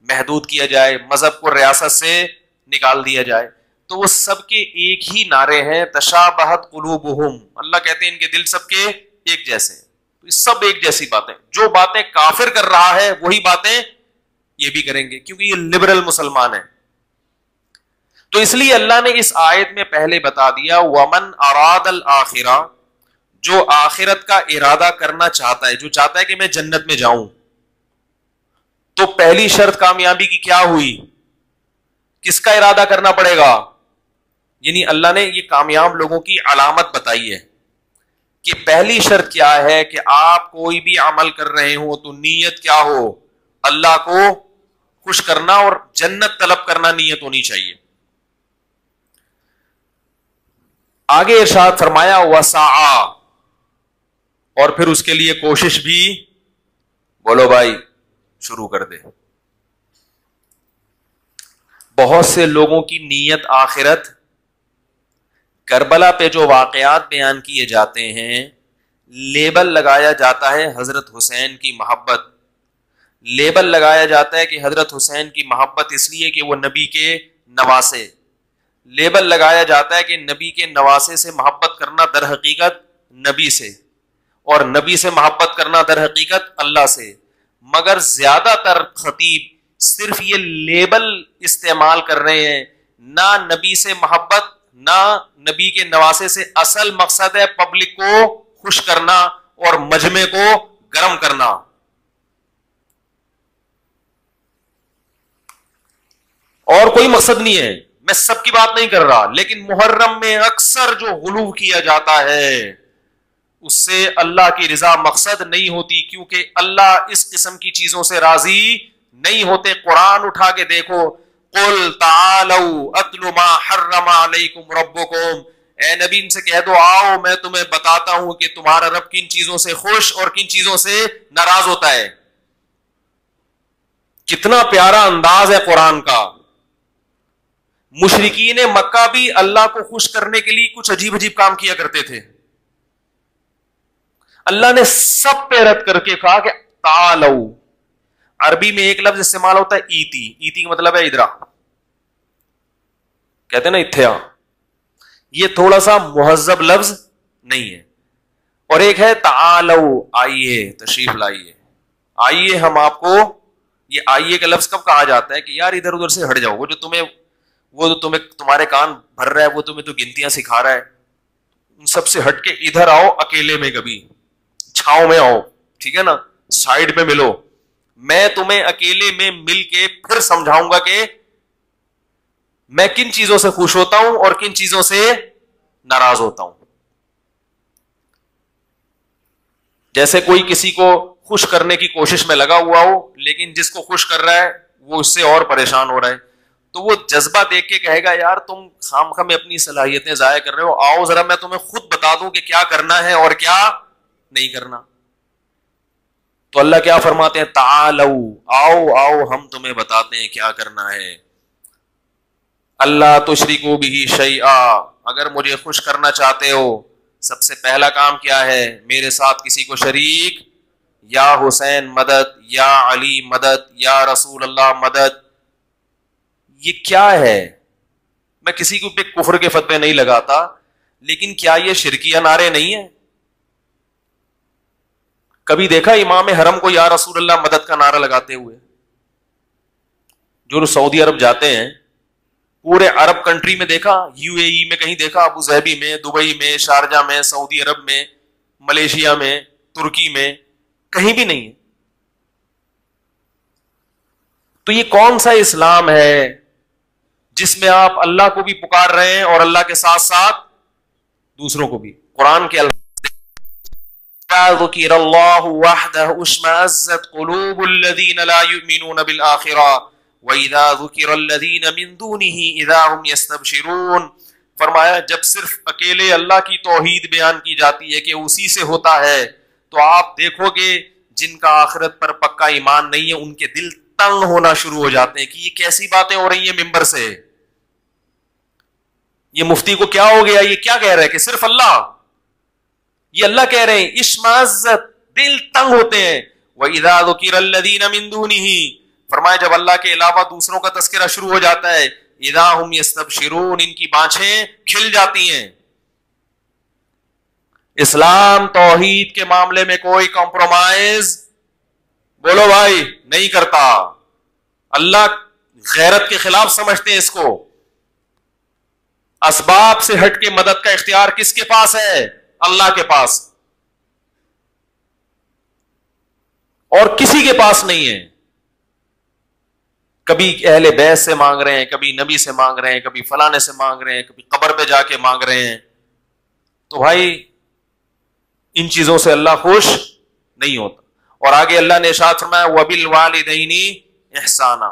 محدود کیا جائے، مذہب کو ریاست سے نکال دیا جائے. تو وہ سب کے ایک ہی نعرے ہیں، تشابہت قلوبہم. اللہ کہتے ہیں ان کے دل سب کے ایک جیسے ہیں. تو سب ایک جیسی باتیں، جو باتیں کافر کر رہا ہے وہی باتیں یہ بھی کریں گے، کیونکہ یہ لبرل مسلمان ہیں. تو اس لیے اللہ نے اس آیت میں پہلے بتا دیا وَمَنْ أَرَادَ الْآخِرَةَ، جو آخرت کا ارادہ کرنا چاہتا ہے، جو چاہتا ہے کہ میں جنت میں جاؤں، تو پہلی شرط کامیابی کی کیا ہوئی؟ کس کا ارادہ کرنا پڑے گا؟ یعنی اللہ نے یہ کامیاب لوگوں کی علامت بتائی ہے کہ پہلی شرط کیا ہے کہ آپ کوئی بھی عمل کر رہے ہو تو نیت کیا ہو؟ اللہ کو خوش کرنا اور جنت طلب کرنا نیت ہونی چاہیے. آگے ارشاد فرمایا وسعا، اور پھر اس کے لیے کوشش بھی، بولو بھائی، شروع کر دے. بہت سے لوگوں کی نیت آخرت. کربلا پہ جو واقعات بیان کیے جاتے ہیں، لیبل لگایا جاتا ہے حضرت حسین کی محبت. لیبل لگایا جاتا ہے کہ حضرت حسین کی محبت اس لیے کہ وہ نبی کے نواسے. لیبل لگایا جاتا ہے کہ نبی کے نواسے سے محبت کرنا در حقیقت نبی سے، اور نبی سے محبت کرنا در حقیقت اللہ سے. مگر زیادہ تر خطیب صرف یہ لیبل استعمال کر رہے ہیں، نہ نبی سے محبت نہ نبی کے نواسے سے. اصل مقصد ہے پبلک کو خوش کرنا اور مجمع کو گرم کرنا. اور کوئی مقصد نہیں ہے. میں سب کی بات نہیں کر رہا، لیکن محرم میں اکثر جو غلو کیا جاتا ہے اس سے اللہ کی رضا مقصد نہیں ہوتی، کیونکہ اللہ اس قسم کی چیزوں سے راضی نہیں ہوتے. قرآن اٹھا کے دیکھو، قل تعالوا اتل ما حرم علیکم ربکم، اے نبی ان سے کہہ دو آؤ میں تمہیں بتاتا ہوں کہ تمہارا رب کن چیزوں سے خوش اور کن چیزوں سے ناراض ہوتا ہے. کتنا پیارا انداز ہے قرآن کا. مشرکین مکہ بھی اللہ کو خوش کرنے کے لیے کچھ عجیب عجیب کام کیا کرتے تھے. اللہ نے سب پہ رد کر کے کہا کہ تعالو. عربی میں ایک لفظ استعمال ہوتا ہے ایتی. ایتی کا مطلب ہے ادرا، کہتے ہیں نا اتھیا. یہ تھوڑا سا مہذب لفظ نہیں ہے. اور ایک ہے تعالو، آئیے، تشریف لائیے، آئیے ہم آپ کو. یہ آئیے کا لفظ کب کہا جاتا ہے کہ یار ادھر ادھر سے ہٹ جاؤ، وہ جو تمہارے کان بھر رہا ہے، وہ تمہیں تو گنتیاں سکھا رہا ہے، ان سب سے ہٹ کے ادھر آؤ، اکیلے میں کبھی چھاؤں میں آؤ، ٹھیک ہے نا، سائڈ پہ ملو. میں تمہیں اکیلے میں مل کے پھر سمجھاؤں گا کہ میں کن چیزوں سے خوش ہوتا ہوں اور کن چیزوں سے ناراض ہوتا ہوں. جیسے کوئی کسی کو خوش کرنے کی کوشش میں لگا ہوا ہو، لیکن جس کو خوش کر رہا ہے وہ اس سے اور پریشان ہو رہا ہے، تو وہ جذبہ دیکھ کے کہے گا یار تم خامخواہ میں اپنی صلاحیتیں ضائع کر رہے ہو، آؤ ذرا میں تمہیں خود بتا دوں کہ کیا کرنا ہے اور کیا نہیں کرنا. تو اللہ کیا فرماتے ہیں؟ تعالو، آؤ آؤ ہم تمہیں بتاتے ہیں کیا کرنا ہے. اللہ تشرکوا بہ شیئا، اگر مجھے خوش کرنا چاہتے ہو سب سے پہلا کام کیا ہے؟ میرے ساتھ کسی کو شریک، یا حسین مدد، یا علی مدد، یا رسول اللہ مدد. یہ کیا ہے؟ میں کسی کو پہ کفر کے فتوے نہیں لگاتا، لیکن کیا یہ شرکیہ نعرے نہیں ہیں؟ کبھی دیکھا امام حرم کو یا رسول اللہ مدد کا نعرہ لگاتے ہوئے؟ جو سعودی عرب جاتے ہیں، پورے عرب کنٹری میں دیکھا، یو اے ای میں کہیں دیکھا، ابو ظہبی میں، دبئی میں، شارجہ میں، سعودی عرب میں، ملیشیا میں، ترکی میں، کہیں بھی نہیں ہے. تو یہ کون سا اسلام ہے جس میں آپ اللہ کو بھی پکار رہے ہیں اور اللہ کے ساتھ ساتھ دوسروں کو بھی؟ قرآن کے ذکر اللہ وحدہ اشمئزت قلوب الذین لا یؤمنون بالآخرہ وَإِذَا ذُكِرَ الَّذِينَ مِن دُونِهِ إِذَا هُمْ يَسْتَبْشِرُونَ. فرمایا جب صرف اکیلے اللہ کی توحید بیان کی جاتی ہے کہ اسی سے ہوتا ہے، تو آپ دیکھو گے جن کا آخرت پر پکا ایمان نہیں ہے ان کے دل تنگ ہونا شروع ہو جاتے ہیں کہ یہ کیسی باتیں ہو رہی ہیں ممبر سے، یہ مفتی کو کیا ہو گیا، یہ کیا کہہ رہے ہیں کہ صرف اللہ. یہ اللہ کہہ رہے ہیں اشمئزت، دل تنگ ہوتے ہیں. وَإِذَا ذُكِرَ الَّذِينَ مِن دُونِهِ، فرمایا جب اللہ کے علاوہ دوسروں کا تذکرہ شروع ہو جاتا ہے، اذا ہم یستبشرون، ان کی بانچیں کھل جاتی ہیں. اسلام توحید کے معاملے میں کوئی کمپرومائز، بولو بھائی، نہیں کرتا. اللہ غیرت کے خلاف سمجھتے ہیں اس کو. اسباب سے ہٹ کے مدد کا اختیار کس کے پاس ہے؟ اللہ کے پاس، اور کسی کے پاس نہیں ہے. کبھی اہل بیت سے مانگ رہے ہیں, کبھی نبی سے مانگ رہے ہیں, کبھی فلانے سے مانگ رہے ہیں, کبھی قبر پہ جا کے مانگ رہے ہیں. تو بھائی ان چیزوں سے اللہ خوش نہیں ہوتا. اور آگے اللہ نے ارشاد فرمایا وَبِالْوَالِدَيْنِ احسانا,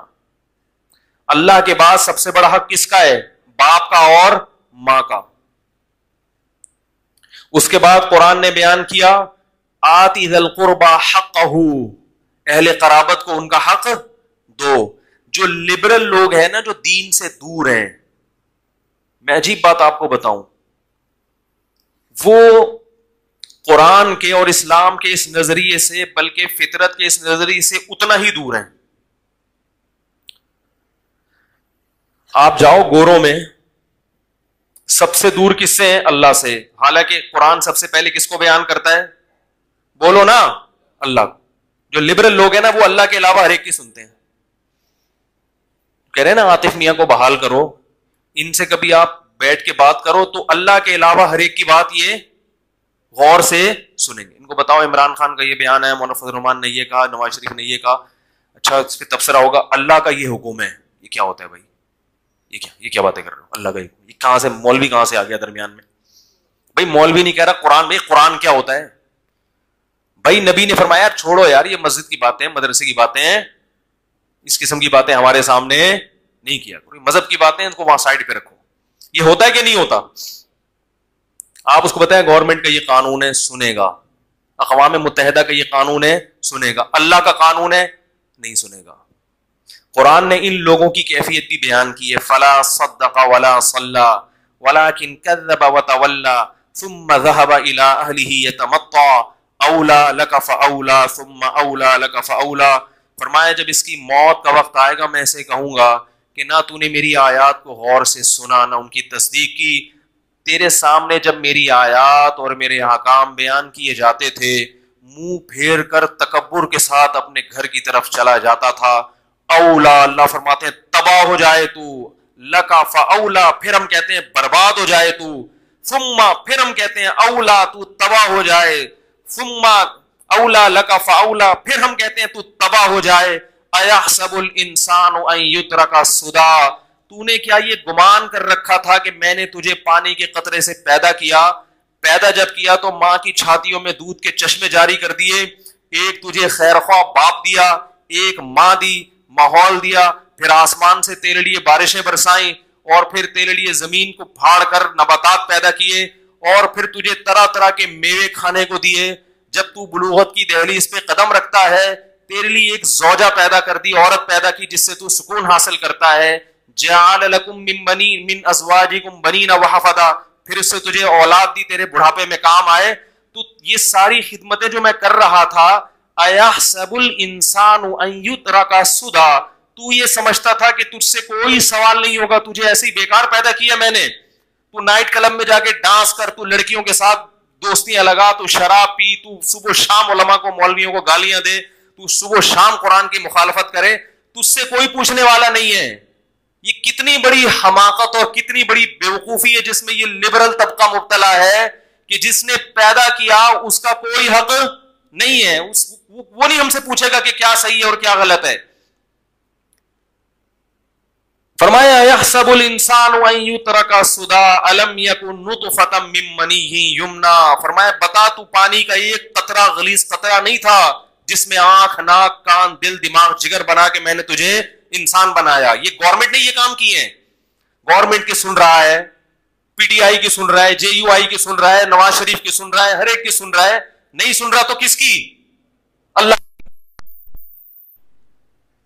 اللہ کے بعد سب سے بڑا حق کس کا ہے؟ باپ کا اور ماں کا. اس کے بعد قرآن نے بیان کیا آتی ذی القربى حقہ, اہل قرابت کو ان کا حق دو. جو لبرل لوگ ہیں نا, جو دین سے دور ہیں, میں عجیب بات آپ کو بتاؤں, وہ قرآن کے اور اسلام کے اس نظریے سے بلکہ فطرت کے اس نظریے سے اتنا ہی دور ہیں. آپ جاؤ گوروں میں, سب سے دور کس سے ہیں؟ اللہ سے. حالانکہ قرآن سب سے پہلے کس کو بیان کرتا ہے؟ بولو نا, اللہ. جو لبرل لوگ ہیں نا, وہ اللہ کے علاوہ ہر ایک کی سنتے ہیں. کہہ رہے ہیں نا عاطف میاں کو بحال کرو, ان سے کبھی آپ بیٹھ کے بات کرو تو اللہ کے علاوہ ہر ایک کی بات یہ غور سے سنیں گے. ان کو بتاؤ عمران خان کا یہ بیان ہے, مولانا فضل الرحمان نے یہ کہا, نواز شریف نے یہ کہا, اچھا اس پہ تبصرہ ہوگا اللہ کا یہ حکم ہے. یہ کیا ہوتا ہے بھائی؟ یہ کیا باتیں کر رہے ہو؟ اللہ کا یہ کہاں سے, مولوی کہاں سے آ گیا درمیان میں؟ بھائی مولوی نہیں کہہ رہا, قرآن. بھائی قرآن کیا ہوتا ہے بھائی؟ نبی نے فرمایا چھوڑو یار یہ مسجد کی باتیں, مدرسے کی باتیں, اس قسم کی باتیں ہمارے سامنے نہیں کیا کرو. مذہب کی باتیں ان کو وہاں سائڈ پہ رکھو. یہ ہوتا ہے کہ نہیں ہوتا؟ آپ اس کو بتائیں گورنمنٹ کا یہ قانون ہے, سنے گا. اقوام متحدہ کا یہ قانون ہے, سنے گا. اللہ کا قانون ہے, نہیں سنے گا. قرآن نے ان لوگوں کی کیفیت بھی بیان کی ہے. فلا صدق ولا صلی ولکن کذب وتولی ثم ذهب الى اهله يتمطى اولا لك فاولا ثم اولا لك فاولا. فرمایا جب اس کی موت کا وقت آئے گا میں اسے کہوں گا کہ نہ تو نے میری آیات کو غور سے سنا, نہ ان کی تصدیق کی. تیرے سامنے جب میری آیات اور میرے احکام بیان کیے جاتے تھے, منہ پھیر کر تکبر کے ساتھ اپنے گھر کی طرف چلا جاتا تھا. اولا, اللہ فرماتے ہیں تباہ ہو جائے تو, لکا فاولا, پھر ہم کہتے ہیں برباد ہو جائے تو, ثم, پھر ہم کہتے ہیں اولا, تو تباہ ہو جائے, ثم اولا لکا فاولا, پھر ہم کہتے ہیں تو تباہ ہو جائے. ایحسب الانسان ان یترک سدی, تو نے کیا یہ گمان کر رکھا تھا کہ میں نے تجھے پانی کے قطرے سے پیدا کیا؟ پیدا جب کیا تو ماں کی چھاتیوں میں دودھ کے چشمے جاری کر دیے. ایک تجھے خیر خواہ باپ دیا, ایک ماں دی, ماحول دیا, پھر آسمان سے تیرے لیے بارشیں برسائیں, اور پھر تیرے لیے زمین کو پھاڑ کر نباتات پیدا کیے, اور پھر تجھے طرح طرح کے میوے کھانے کو دیے. جب تو بلوغت کی دہلیز پہ قدم رکھتا ہے تیرے لیے ایک زوجہ پیدا کر دی, عورت پیدا کی جس سے تو سکون حاصل کرتا ہے. جعل لکم من ازواجکم بنین وحفدا, پھر اس سے تجھے اولاد دی تیرے بڑھاپے میں کام آئے. تو یہ ساری خدمتیں جو میں کر رہا تھا, ایحسب الانسان ان یترک سدی, تو یہ سمجھتا تھا کہ تجھ سے کوئی سوال نہیں ہوگا, تجھے ایسے ہی بیکار پیدا کیا میں نے. تو نائٹ کلب میں جا کے ڈانس کر, تو لڑکیوں کے ساتھ دوستیاں لگا, تو شراب پی, تو صبح شام علماء کو مولویوں کو گالیاں دے, تو صبح شام قرآن کی مخالفت کرے, تجھ سے کوئی پوچھنے والا نہیں ہے. یہ کتنی بڑی حماقت اور کتنی بڑی بیوقوفی ہے جس میں یہ لبرل طبقہ مبتلا ہے کہ جس نے پیدا کیا اس کا کوئی حق نہیں ہے. وہ نہیں ہم سے پوچھے گا کہ کیا صحیح ہے اور کیا غلط ہے. فرمایا یحسب الانسان ان یترک سدی الم یکن نطفۃ من منی یمنی, فرمایا بتا تو پانی کا ایک قطرہ, غلیظ قطرہ نہیں تھا جس میں آنکھ, ناک, کان, دل, دماغ, جگر بنا کے میں نے تجھے انسان بنایا. یہ گورنمنٹ نے یہ کام کیے ہیں. گورنمنٹ کی سن رہا ہے, پی ٹی آئی کی سن رہا ہے, جے یو آئی کی سن رہا ہے, نواز شریف کی سن رہا ہے, ہر ایک کی سن رہا ہے. نہیں سن رہا تو کس کی؟ اللہ.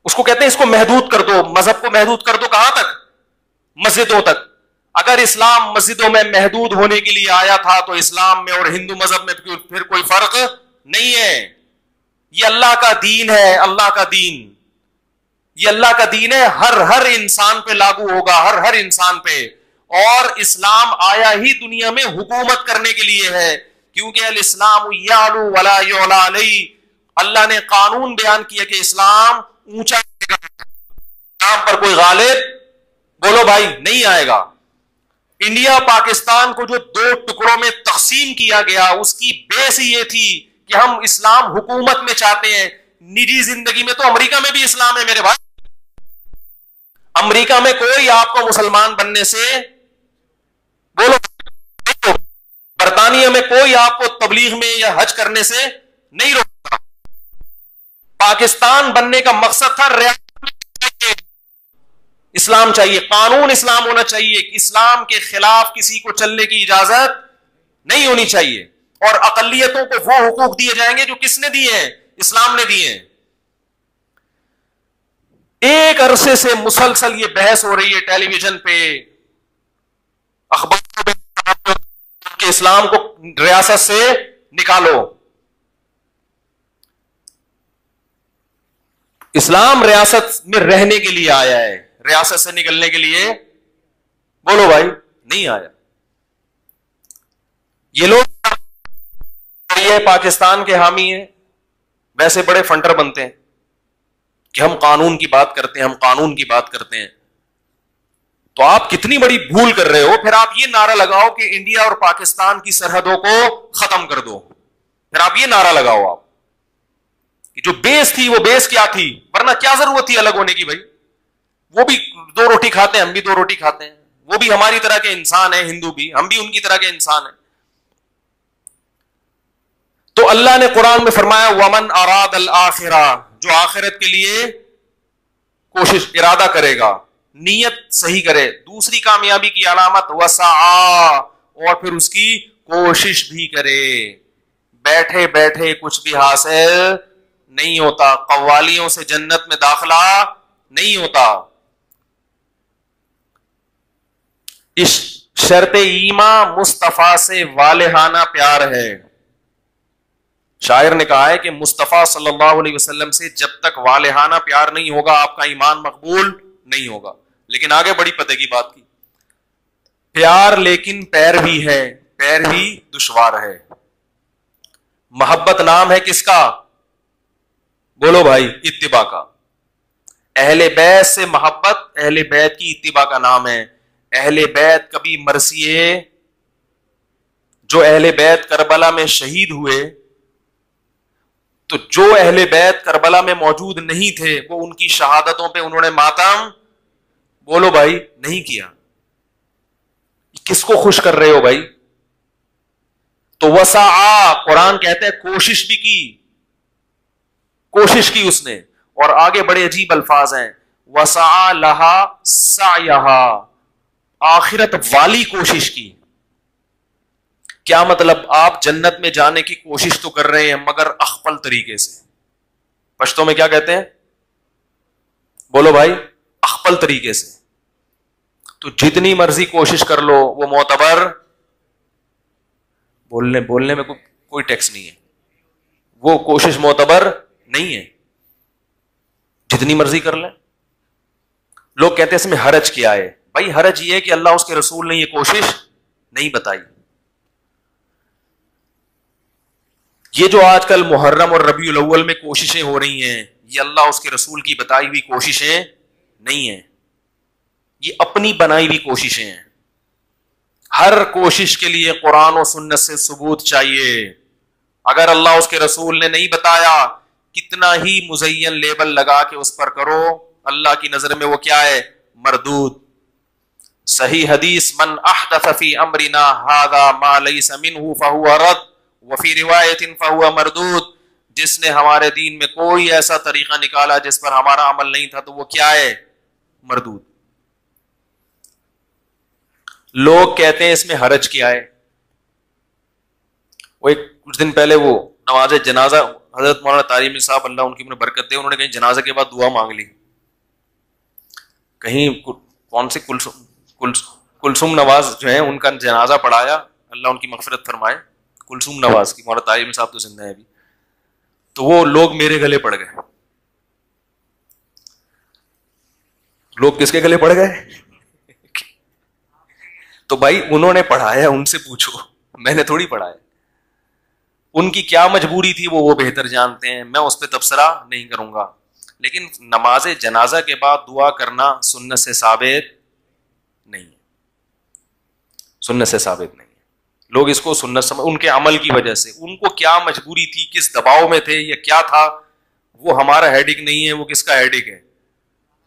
اس کو کہتے ہیں اس کو محدود کر دو, مذہب کو محدود کر دو. کہاں تک؟ مسجدوں تک. اگر اسلام مسجدوں میں محدود ہونے کے لیے آیا تھا تو اسلام میں اور ہندو مذہب میں پھر کوئی فرق نہیں ہے. یہ اللہ کا دین ہے, اللہ کا دین, یہ اللہ کا دین ہے, ہر انسان پہ لاگو ہوگا, ہر انسان پہ. اور اسلام آیا ہی دنیا میں حکومت کرنے کے لیے ہے, کیونکہ الاسلام یعلو ولا یعلی علیہ. اللہ نے قانون بیان کیا کہ اسلام اونچا, اسلام پر کوئی غالب, بولو بھائی, نہیں آئے گا. انڈیا پاکستان کو جو 2 ٹکڑوں میں تقسیم کیا گیا اس کی بیس یہ تھی کہ ہم اسلام حکومت میں چاہتے ہیں. نجی زندگی میں تو امریکہ میں بھی اسلام ہے میرے بھائی. امریکہ میں کوئی آپ کو مسلمان بننے سے، بولو، برطانیہ میں کوئی آپ کو تبلیغ میں یا حج کرنے سے نہیں روکتا. پاکستان بننے کا مقصد تھا اسلام چاہیے، قانون اسلام ہونا چاہیے، اسلام کے خلاف کسی کو چلنے کی اجازت نہیں ہونی چاہیے، اور اقلیتوں کو وہ حقوق دیے جائیں گے جو کس نے دیے ہیں؟ اسلام نے دیے ہیں. ایک عرصے سے مسلسل یہ بحث ہو رہی ہے ٹیلی ویژن پہ، اخباروں پہ، کہ اسلام کو ریاست سے نکالو. اسلام ریاست میں رہنے کے لیے آیا ہے، ریاست سے نکلنے کے لیے بولو بھائی نہیں آیا. یہ لوگ یہ پاکستان کے حامی ہیں، ویسے بڑے فنٹر بنتے ہیں کہ ہم قانون کی بات کرتے ہیں، ہم قانون کی بات کرتے ہیں. تو آپ کتنی بڑی بھول کر رہے ہو. پھر آپ یہ نعرہ لگاؤ کہ انڈیا اور پاکستان کی سرحدوں کو ختم کر دو، پھر آپ یہ نعرہ لگاؤ آپ کہ جو بیس تھی وہ بیس کیا تھی، ورنہ کیا ضرورت تھی الگ ہونے کی بھائی. وہ بھی دو روٹی کھاتے ہیں، ہم بھی دو روٹی کھاتے ہیں، وہ بھی ہماری طرح کے انسان ہیں، ہندو بھی، ہم بھی ان کی طرح کے انسان ہیں. تو اللہ نے قرآن میں فرمایا وَمَنْ أَرَادَ الْآخِرَةَ، جو آخرت کے لیے کوشش ارادہ کرے گا، نیت صحیح کرے. دوسری کامیابی کی علامت وَسَعَى، اور پھر اس کی کوشش بھی کرے. بیٹھے بیٹھے کچھ بھی حاصل نہیں ہوتا، قوالیوں سے جنت میں داخلہ نہیں ہوتا. اس شرط ایمان مصطفیٰ سے والہانہ پیار ہے. شاعر نے کہا ہے کہ مصطفیٰ صلی اللہ علیہ وسلم سے جب تک والہانہ پیار نہیں ہوگا آپ کا ایمان مقبول نہیں ہوگا. لیکن آگے بڑی پتے کی بات کی، پیار لیکن پیر بھی ہے، پیر بھی دشوار ہے. محبت نام ہے کس کا؟ بولو بھائی اتباع کا. اہل بیت سے محبت اہل بیت کی اتباع کا نام ہے. اہل بیت کبھی مرثیے، جو اہل بیت کربلا میں شہید ہوئے، تو جو اہل بیت کربلا میں موجود نہیں تھے وہ ان کی شہادتوں پہ انہوں نے ماتم، بولو بھائی، نہیں کیا. کس کو خوش کر رہے ہو بھائی؟ تو وسعا، قرآن کہتے ہیں کوشش بھی کی، کوشش کی اس نے. اور آگے بڑے عجیب الفاظ ہیں، وسعا لہا سعیہا، آخرت والی کوشش کی. کیا مطلب؟ آپ جنت میں جانے کی کوشش تو کر رہے ہیں مگر اخفل طریقے سے. پشتوں میں کیا کہتے ہیں؟ بولو بھائی، اخفل طریقے سے. تو جتنی مرضی کوشش کر لو وہ معتبر، بولنے میں کوئی ٹیکس نہیں ہے، وہ کوشش معتبر نہیں ہے، جتنی مرضی کر لیں. لوگ کہتے ہیں اس میں حرج کیا ہے. بھائی حرج یہ ہے کہ اللہ اس کے رسول نے یہ کوشش نہیں بتائی. یہ جو آج کل محرم اور ربیع الاول میں کوششیں ہو رہی ہیں، یہ اللہ اس کے رسول کی بتائی ہوئی کوششیں نہیں ہیں، یہ اپنی بنائی ہوئی کوششیں ہیں. ہر کوشش کے لیے قرآن و سنت سے ثبوت چاہیے. اگر اللہ اس کے رسول نے نہیں بتایا، کتنا ہی مزین لیبل لگا کے اس پر کرو، اللہ کی نظر میں وہ کیا ہے؟ مردود. صحیح حدیث، من احدث فی امرنا ھذا ما لیس منہ فہو رد وفی روایت فہو مردود. جس نے ہمارے دین میں کوئی ایسا طریقہ نکالا جس پر ہمارا عمل نہیں تھا تو وہ کیا ہے؟ مردود. لوگ کہتے ہیں اس میں حرج کیا ہے. وہ کچھ دن پہلے وہ نماز جنازہ، حضرت مولانا طارمی صاحب اللہ ان کی برکت دے، انہوں نے کہیں جنازے کے بعد دعا مانگ لی. کہیں کون سی کلثوم نواز جو ہیں ان کا جنازہ پڑھایا، اللہ ان کی مغفرت فرمائے. کلثوم نواز کی، مولانا طارمی صاحب تو زندہ ہے ابھی. تو وہ لوگ میرے گلے پڑ گئے. لوگ کس کے گلے پڑ گئے؟ تو بھائی انہوں نے پڑھایا، ان سے پوچھو، میں نے تھوڑی پڑھایا. ان کی کیا مجبوری تھی وہ بہتر جانتے ہیں، میں اس پہ تبصرہ نہیں کروں گا. لیکن نماز جنازہ کے بعد دعا کرنا سنت سے ثابت نہیں ہے، سنت سے ثابت نہیں ہے. لوگ اس کو سنت سمجھ، ان کے عمل کی وجہ سے. ان کو کیا مجبوری تھی، کس دباؤ میں تھے یا کیا تھا، وہ ہمارا ہیڈک نہیں ہے، وہ کس کا ہیڈک ہے.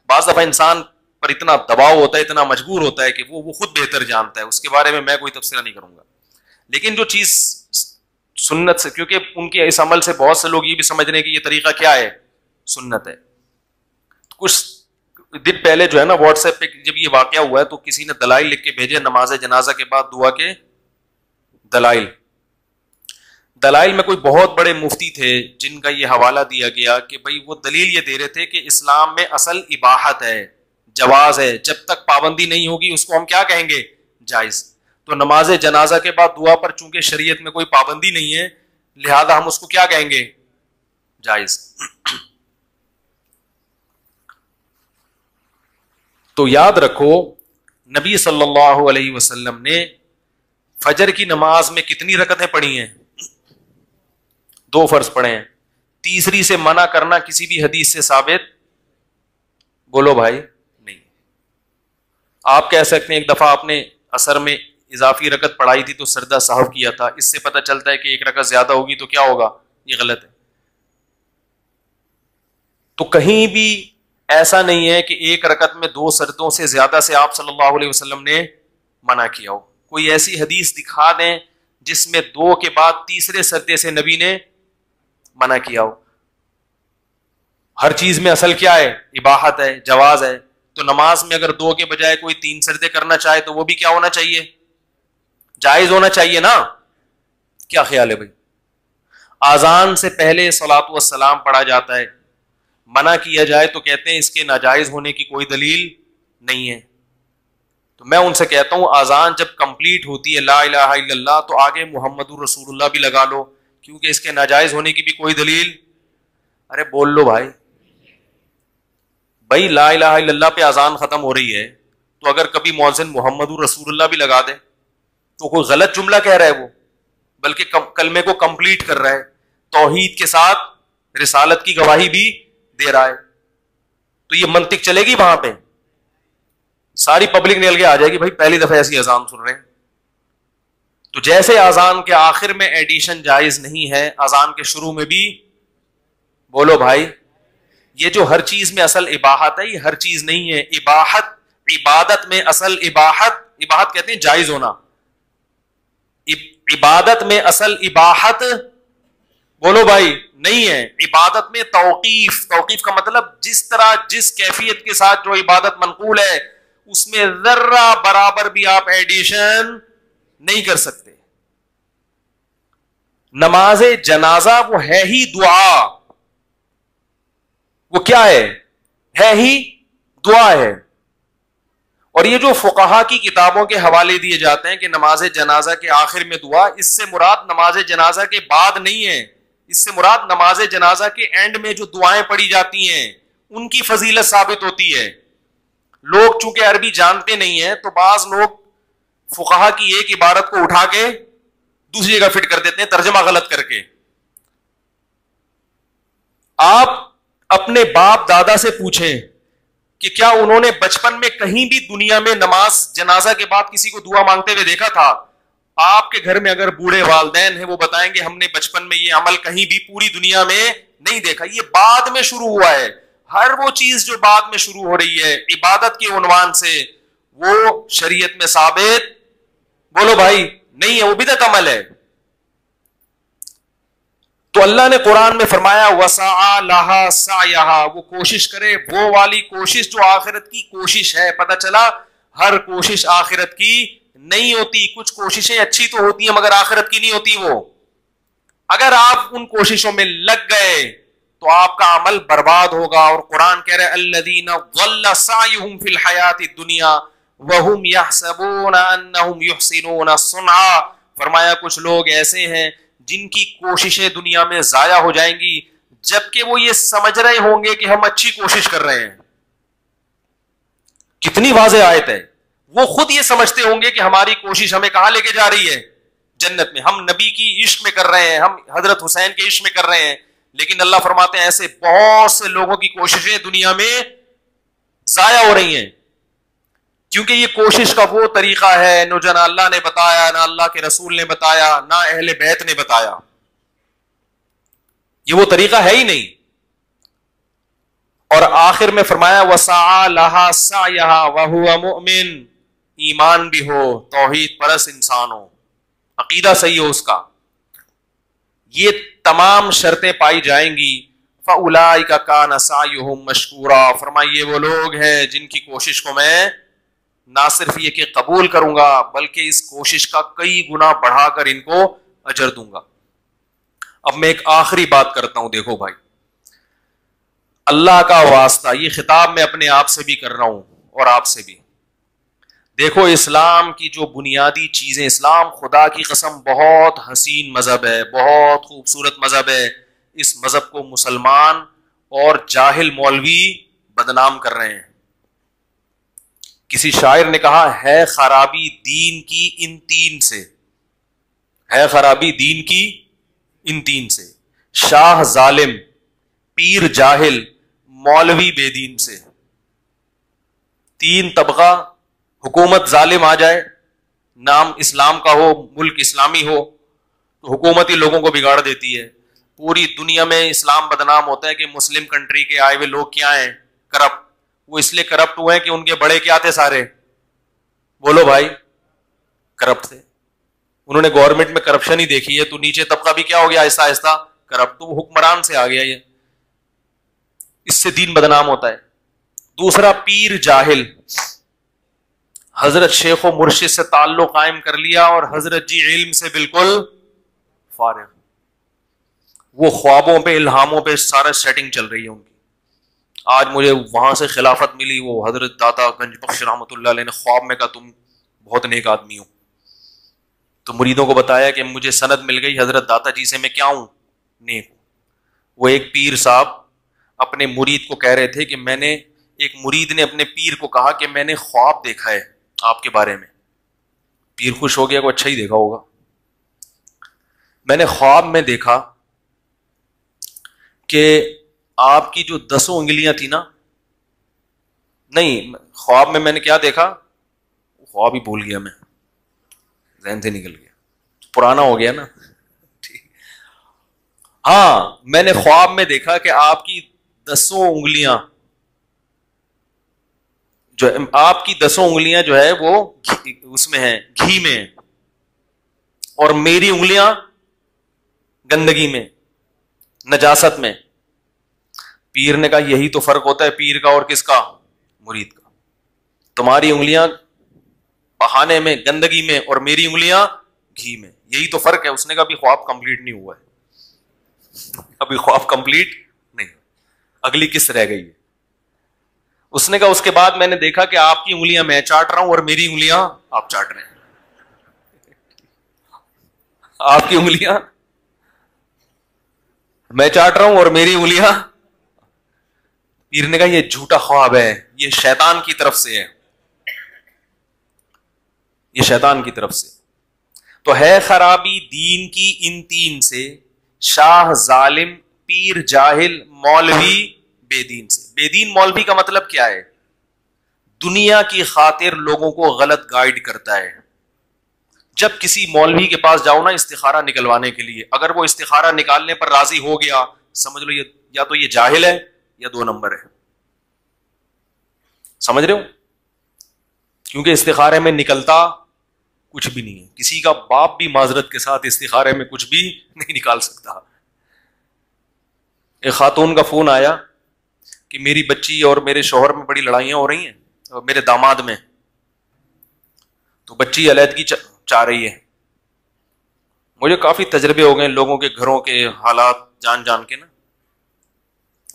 بعض دفعہ انسان پر اتنا دباؤ ہوتا ہے, اتنا مجبور ہوتا ہے کہ وہ خود بہتر جانتا ہے, اس کے بارے میں کوئی تبصرہ نہیں کروں گا. لیکن جو چیز سنت سے, کیونکہ ان کے اس عمل سے بہت سے لوگ یہ بھی سمجھنے کہ یہ طریقہ کیا ہے, سنت ہے. کچھ دن پہلے جو ہے نا واٹس ایپ پہ جب یہ واقعہ ہوا ہے تو کسی نے دلائل لکھ کے بھیجے نماز جنازہ کے بعد دعا کے دلائل میں کوئی بہت بڑے مفتی تھے جن کا یہ حوالہ دیا گیا کہ بھئی وہ دلیل یہ دے رہے تھے کہ اسلام میں اصل اباحت ہے, جواز ہے, جب تک پابندی نہیں ہوگی اس کو ہم کیا کہیں گے, جائز. تو نماز جنازہ کے بعد دعا پر چونکہ شریعت میں کوئی پابندی نہیں ہے لہذا ہم اس کو کیا کہیں گے, جائز. تو یاد رکھو نبی صلی اللہ علیہ وسلم نے فجر کی نماز میں کتنی رکعتیں پڑھی ہیں, 2 فرض پڑھے ہیں. تیسری سے منع کرنا کسی بھی حدیث سے ثابت, بولو بھائی, نہیں. آپ کہہ سکتے ہیں ایک دفعہ آپ نے عصر میں اضافی رکعت پڑھائی تھی تو سردہ صاحب کیا تھا, اس سے پتہ چلتا ہے کہ 1 رکعت زیادہ ہوگی تو کیا ہوگا, یہ غلط ہے. تو کہیں بھی ایسا نہیں ہے کہ 1 رکعت میں 2 سجدوں سے زیادہ سے آپ صلی اللہ علیہ وسلم نے منع کیا ہو. کوئی ایسی حدیث دکھا دیں جس میں 2 کے بعد تیسرے سجدے سے نبی نے منع کیا ہو. ہر چیز میں اصل کیا ہے, اباحت ہے, جواز ہے. تو نماز میں اگر 2 کے بجائے کوئی 3 سجدے کرنا چاہے تو وہ بھی کیا ہونا چاہیے, جائز ہونا چاہیے نا. کیا خیال ہے بھائی؟ اذان سے پہلے صلاۃ والسلام پڑھا جاتا ہے, منع کیا جائے تو کہتے ہیں اس کے ناجائز ہونے کی کوئی دلیل نہیں ہے. تو میں ان سے کہتا ہوں اذان جب کمپلیٹ ہوتی ہے لا الہ الا اللہ تو آگے محمد رسول اللہ بھی لگا لو, کیونکہ اس کے ناجائز ہونے کی بھی کوئی دلیل. ارے بول لو بھائی, بھائی لا الہ الا اللہ پہ اذان ختم ہو رہی ہے تو اگر کبھی مؤذن محمد رسول اللہ بھی لگا دے تو کوئی غلط جملہ کہہ رہا ہے وہ, بلکہ کلمے کو کمپلیٹ کر رہا ہے, توحید کے ساتھ رسالت کی گواہی بھی دے رہا ہے. تو یہ منطق چلے گی وہاں پہ, ساری پبلک نکل کے آ جائے گی بھائی پہلی دفعہ ایسی اذان سن رہے ہیں. تو جیسے اذان کے آخر میں ایڈیشن جائز نہیں ہے, اذان کے شروع میں بھی, بولو بھائی, یہ جو ہر چیز میں اصل اباحت ہے یہ ہر چیز نہیں ہے. اباحت عبادت میں اصل اباحت کہتے ہیں جائز ہونا. عبادت میں اصل اباحت, بولو بھائی, نہیں ہے. عبادت میں توقیف کا مطلب جس طرح جس کیفیت کے ساتھ جو عبادت منقول ہے اس میں ذرہ برابر بھی آپ ایڈیشن نہیں کر سکتے. نماز جنازہ وہ ہے ہی دعا, وہ کیا ہے ہی دعا ہے. اور یہ جو فقہا کی کتابوں کے حوالے دیے جاتے ہیں کہ نماز جنازہ کے آخر میں دعا, اس سے مراد نماز جنازہ کے بعد نہیں ہے, اس سے مراد نماز جنازہ کے اینڈ میں جو دعائیں پڑھی جاتی ہیں ان کی فضیلت ثابت ہوتی ہے. لوگ چونکہ عربی جانتے نہیں ہیں تو بعض لوگ فقہا کی ایک عبارت کو اٹھا کے دوسری جگہ فٹ کر دیتے ہیں ترجمہ غلط کر کے. آپ اپنے باپ دادا سے پوچھیں کہ کیا انہوں نے بچپن میں کہیں بھی دنیا میں نماز جنازہ کے بعد کسی کو دعا مانگتے ہوئے دیکھا تھا؟ آپ کے گھر میں اگر بوڑھے والدین ہیں وہ بتائیں گے ہم نے بچپن میں یہ عمل کہیں بھی پوری دنیا میں نہیں دیکھا. یہ بعد میں شروع ہوا ہے. ہر وہ چیز جو بعد میں شروع ہو رہی ہے عبادت کے عنوان سے وہ شریعت میں ثابت, بولو بھائی, نہیں ہے, وہ بدعت عمل ہے. تو اللہ نے قرآن میں فرمایا وسعى لها سعيها, وہ کوشش کرے, وہ والی کوشش جو آخرت کی کوشش ہے. پتہ چلا ہر کوشش آخرت کی نہیں ہوتی. کچھ کوششیں اچھی تو ہوتی ہیں مگر آخرت کی نہیں ہوتی. وہ اگر آپ ان کوششوں میں لگ گئے تو آپ کا عمل برباد ہوگا. اور قرآن کہہ رہے الذین ضل سعیہم فی الحیاۃ الدنیا وہم یحسبون انہم یحسنون صنعا, فرمایا کچھ لوگ ایسے ہیں جن کی کوششیں دنیا میں ضائع ہو جائیں گی جبکہ وہ یہ سمجھ رہے ہوں گے کہ ہم اچھی کوشش کر رہے ہیں. کتنی واضح آیت ہے. وہ خود یہ سمجھتے ہوں گے کہ ہماری کوشش ہمیں کہاں لے کے جا رہی ہے, جنت میں. ہم نبی کی عشق میں کر رہے ہیں, ہم حضرت حسین کے عشق میں کر رہے ہیں, لیکن اللہ فرماتے ہیں ایسے بہت سے لوگوں کی کوششیں دنیا میں ضائع ہو رہی ہیں کیونکہ یہ کوشش کا وہ طریقہ ہے نہ جنا اللہ نے بتایا, نہ اللہ کے رسول نے بتایا, نہ اہل بیت نے بتایا. یہ وہ طریقہ ہے ہی نہیں. اور آخر میں فرمایا وَسَعَى لَهَا سَعْيَهَا وَهُوَ مُؤْمِن، ایمان بھی ہو، توحید پرست انسان ہو، عقیدہ صحیح ہو اس کا، یہ تمام شرطیں پائی جائیں گی، فَأُولَٰئِكَ كَانَ سَعْيُهُم مَّشْكُورًا، فرمایا یہ وہ لوگ ہیں جن کی کوشش کو میں نہ صرف یہ کہ قبول کروں گا بلکہ اس کوشش کا کئی گنا بڑھا کر ان کو اجر دوں گا۔ اب میں ایک آخری بات کرتا ہوں، دیکھو بھائی، اللہ کا واسطہ، یہ خطاب میں اپنے آپ سے بھی کر رہا ہوں اور آپ سے بھی، دیکھو اسلام کی جو بنیادی چیزیں، اسلام خدا کی قسم بہت حسین مذہب ہے، بہت خوبصورت مذہب ہے، اس مذہب کو مسلمان اور جاہل مولوی بدنام کر رہے ہیں۔ کسی شاعر نے کہا ہے خرابی دین کی ان تین سے، ہے خرابی دین کی ان تین سے، شاہ ظالم، پیر جاہل، مولوی بے دین سے۔ تین طبقہ، حکومت ظالم آ جائے، نام اسلام کا ہو، ملک اسلامی ہو، تو حکومت ہی لوگوں کو بگاڑ دیتی ہے۔ پوری دنیا میں اسلام بدنام ہوتا ہے کہ مسلم کنٹری کے آئے ہوئے لوگ کیا ہیں؟ کرپٹ۔ وہ اس لیے کرپٹ ہوئے ہیں کہ ان کے بڑے کیا تھے؟ سارے بولو بھائی، کرپٹ تھے۔ انہوں نے گورنمنٹ میں کرپشن ہی دیکھی ہے، تو نیچے طبقہ بھی کیا ہو گیا آہستہ آہستہ؟ کرپٹ۔ تو وہ حکمران سے آ گیا، یہ اس سے دین بدنام ہوتا ہے۔ دوسرا پیر جاہل، حضرت شیخ و مرشد سے تعلق قائم کر لیا اور حضرت جی علم سے بالکل فارغ، وہ خوابوں پہ الہاموں پہ سارا سیٹنگ چل رہی ہے ان کی۔ آج مجھے وہاں سے خلافت ملی، وہ حضرت داتا گنج بخش رحمۃ اللہ علیہ نے خواب میں کہا تم بہت نیک آدمی ہو، تو مریدوں کو بتایا کہ مجھے سند مل گئی حضرت داتا جی سے، میں کیا ہوں؟ نیک ہوں۔ وہ ایک پیر صاحب اپنے مرید کو کہہ رہے تھے کہ میں نے، ایک مرید نے اپنے پیر کو کہا کہ میں نے خواب دیکھا ہے آپ کے بارے میں۔ پیر خوش ہو گیا، کو اچھا ہی دیکھا ہوگا۔ میں نے خواب میں دیکھا کہ آپ کی جو 10 انگلیاں تھی نا، نہیں، خواب میں نے کیا دیکھا؟ خواب ہی بھول گیا، میں ذہن سے نکل گیا، پرانا ہو گیا نا۔ ہاں، میں نے خواب میں دیکھا کہ آپ کی 10 انگلیاں جو، آپ کی 10 انگلیاں جو ہے وہ اس میں ہیں، گھی میں، اور میری انگلیاں گندگی میں، نجاست میں۔ پیر نے کہا یہی تو فرق ہوتا ہے پیر کا اور کس کا؟ مرید کا۔ تمہاری انگلیاں بہانے میں، گندگی میں، اور میری انگلیاں گھی میں، یہی تو فرق ہے۔ اس نے کہا ابھی خواب کمپلیٹ نہیں ہوا ہے، ابھی خواب کمپلیٹ نہیں، اگلی قسط رہ گئی ہے۔ اس نے کہا اس کے بعد میں نے دیکھا کہ آپ کی انگلیاں میں چاٹ رہا ہوں اور میری انگلیاں آپ چاٹ رہے ہیں، آپ کی انگلیاں میں چاٹ رہا ہوں اور میری انگلیاں۔ پیر نے کہا یہ جھوٹا خواب ہے، یہ شیطان کی طرف سے ہے، یہ شیطان کی طرف سے۔ تو ہے خرابی دین کی ان تین سے، شاہ ظالم، پیر جاہل، مولوی بے دین سے۔ بے دین مولوی کا مطلب کیا ہے؟ دنیا کی خاطر لوگوں کو غلط گائیڈ کرتا ہے۔ جب کسی مولوی کے پاس جاؤ نا استخارہ نکلوانے کے لیے، اگر وہ استخارہ نکالنے پر راضی ہو گیا، سمجھ لو یہ یا تو یہ جاہل ہے یا 2 نمبر ہے۔ سمجھ رہے ہو؟ کیونکہ استخارے میں نکلتا کچھ بھی نہیں ہے، کسی کا باپ بھی معذرت کے ساتھ استخارے میں کچھ بھی نہیں نکال سکتا۔ ایک خاتون کا فون آیا کہ میری بچی اور میرے شوہر میں بڑی لڑائیاں ہو رہی ہیں، اور میرے داماد میں، تو بچی علیحدگی چاہ رہی ہے۔ مجھے کافی تجربے ہو گئے لوگوں کے گھروں کے حالات جان جان کے نا،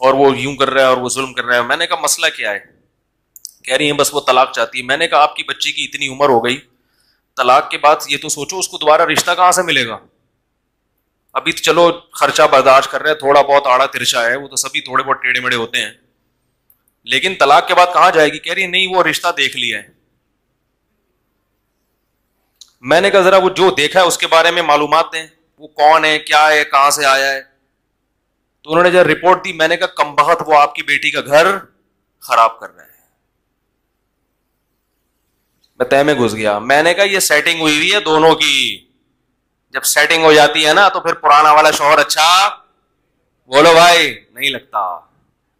اور وہ یوں کر رہا ہے اور وہ ظلم کر رہا ہے۔ میں نے کہا مسئلہ کیا ہے؟ کہہ رہی ہیں بس وہ طلاق چاہتی ہے۔ میں نے کہا آپ کی بچی کی اتنی عمر ہو گئی، طلاق کے بعد یہ تو سوچو اس کو دوبارہ رشتہ کہاں سے ملے گا؟ ابھی تو چلو خرچہ برداشت کر رہے ہیں، تھوڑا بہت آڑا ترچا ہے، وہ تو سبھی تھوڑے بہت ٹیڑے میڑے ہوتے ہیں، لیکن طلاق کے بعد کہاں جائے گی؟ کہہ رہی نہیں وہ رشتہ دیکھ لیا ہے۔ میں نے کہا ذرا وہ جو دیکھا ہے اس کے بارے میں معلومات دیں، وہ کون ہے، کیا ہے، کہاں سے آیا ہے۔ تو انہوں نے جب رپورٹ دی، میں نے کہا کم بخت وہ آپ کی بیٹی کا گھر خراب کر رہا ہے۔ میں تہ میں گھس گیا۔ میں نے کہا یہ سیٹنگ ہوئی ہوئی ہے دونوں کی، جب سیٹنگ ہو جاتی ہے نا تو پھر پرانا والا شوہر اچھا بولو بھائی نہیں لگتا۔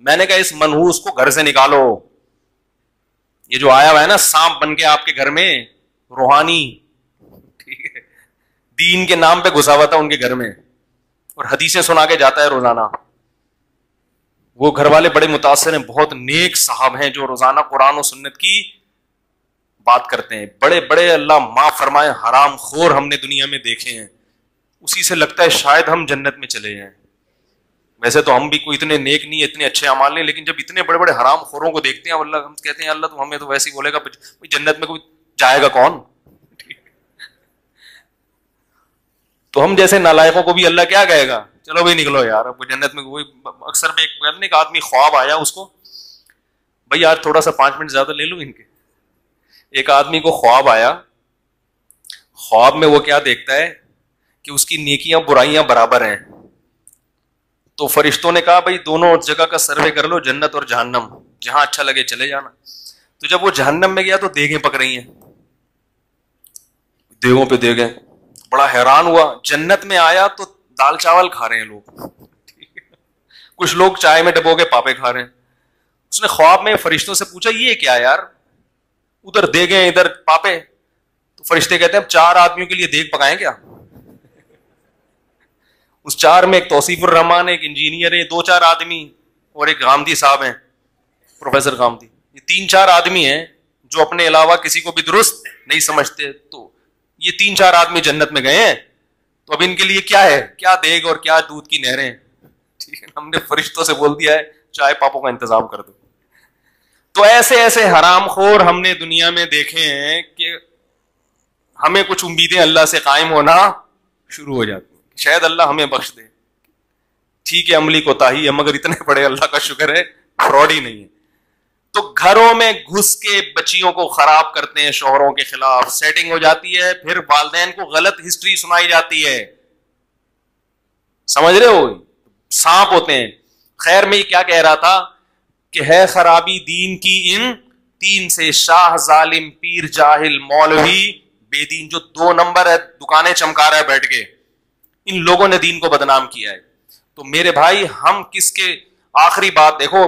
میں نے کہا اس منحوس کو گھر سے نکالو, یہ جو آیا ہوا ہے نا سانپ بن کے آپ کے گھر میں, روحانی, ٹھیک ہے, دین کے نام پہ گھسا ہوا تھا ان کے گھر میں اور حدیثیں سنا کے جاتا ہے روزانہ. وہ گھر والے بڑے متاثر ہیں, بہت نیک صاحب ہیں جو روزانہ قرآن و سنت کی بات کرتے ہیں, بڑے بڑے اللہ معاف فرمائے حرام خور ہم نے دنیا میں دیکھے ہیں. اسی سے لگتا ہے شاید ہم جنت میں چلے جائیں. ویسے تو ہم بھی کوئی اتنے نیک نہیں, اتنے اچھے اعمال نہیں, لیکن جب اتنے بڑے بڑے حرام خوروں کو دیکھتے ہیں اللہ, ہم کہتے ہیں اللہ تو ہمیں تو ویسے ہی بولے گا جنت میں کوئی جائے گا کون. تو ہم جیسے نالائقوں کو بھی اللہ کیا کہے گا, چلو بھائی نکلو یار اب جنت میں. کوئی اکثر میں ایک آدمی خواب آیا اس کو, بھائی یار تھوڑا سا 5 منٹ زیادہ لے لو ان کے. ایک آدمی کو خواب آیا, خواب میں وہ کیا دیکھتا ہے کہ اس کی نیکیاں برائیاں برابر ہیں. تو فرشتوں نے کہا بھائی دونوں جگہ کا سروے کر لو, جنت اور جہنم, جہاں اچھا لگے چلے جانا. تو جب وہ جہنم میں گیا تو دیگیں پک رہی ہیں, دیگوں پہ دیگیں, بڑا حیران ہوا. جنت میں آیا تو دال چاول کھا رہے ہیں لوگ, کچھ لوگ چائے میں ڈبو کے پاپے کھا رہے ہیں. اس نے خواب میں فرشتوں سے پوچھا یہ کیا یار, ادھر دیگیں ادھر پاپے. تو فرشتے کہتے ہیں اب 4 آدمیوں کے لیے دیگ پکائیں کیا. اس 4 میں ایک توصیف الرحمان, ایک انجینئر ہے, 2-4 آدمی, اور ایک غامدی صاحب ہیں, پروفیسر غامدی. یہ 3-4 آدمی ہیں جو اپنے علاوہ کسی کو بھی درست نہیں سمجھتے. تو یہ 3-4 آدمی جنت میں گئے ہیں, تو اب ان کے لیے کیا ہے, کیا دیگ اور کیا دودھ کی نہریں. ٹھیک ہے, ہم نے فرشتوں سے بول دیا ہے چائے پاپوں کا انتظام کر دو. تو ایسے ایسے حرام خور ہم نے دنیا میں دیکھے ہیں کہ ہمیں کچھ امیدیں اللہ سے قائم ہونا شروع ہو جاتی ہیں. شاید اللہ ہمیں بخش دے. ٹھیک ہے عملی کوتاہی ہے, مگر اتنے بڑے اللہ کا شکر ہے فراڈ ہی نہیں ہے. تو گھروں میں گھس کے بچیوں کو خراب کرتے ہیں, شوہروں کے خلاف سیٹنگ ہو جاتی ہے, پھر والدین کو غلط ہسٹری سنائی جاتی ہے. سمجھ رہے ہو, سانپ ہوتے ہیں. خیر میں یہ کیا کہہ رہا تھا کہ ہے خرابی دین کی ان 3 سے, شاہ ظالم پیر جاہل مولوی بے دین, جو 2 نمبر ہے دکانیں چمکا رہا ہے بیٹھ کے, ان لوگوں نے دین کو بدنام کیا ہے. تو میرے بھائی ہم کس کے, آخری بات دیکھو,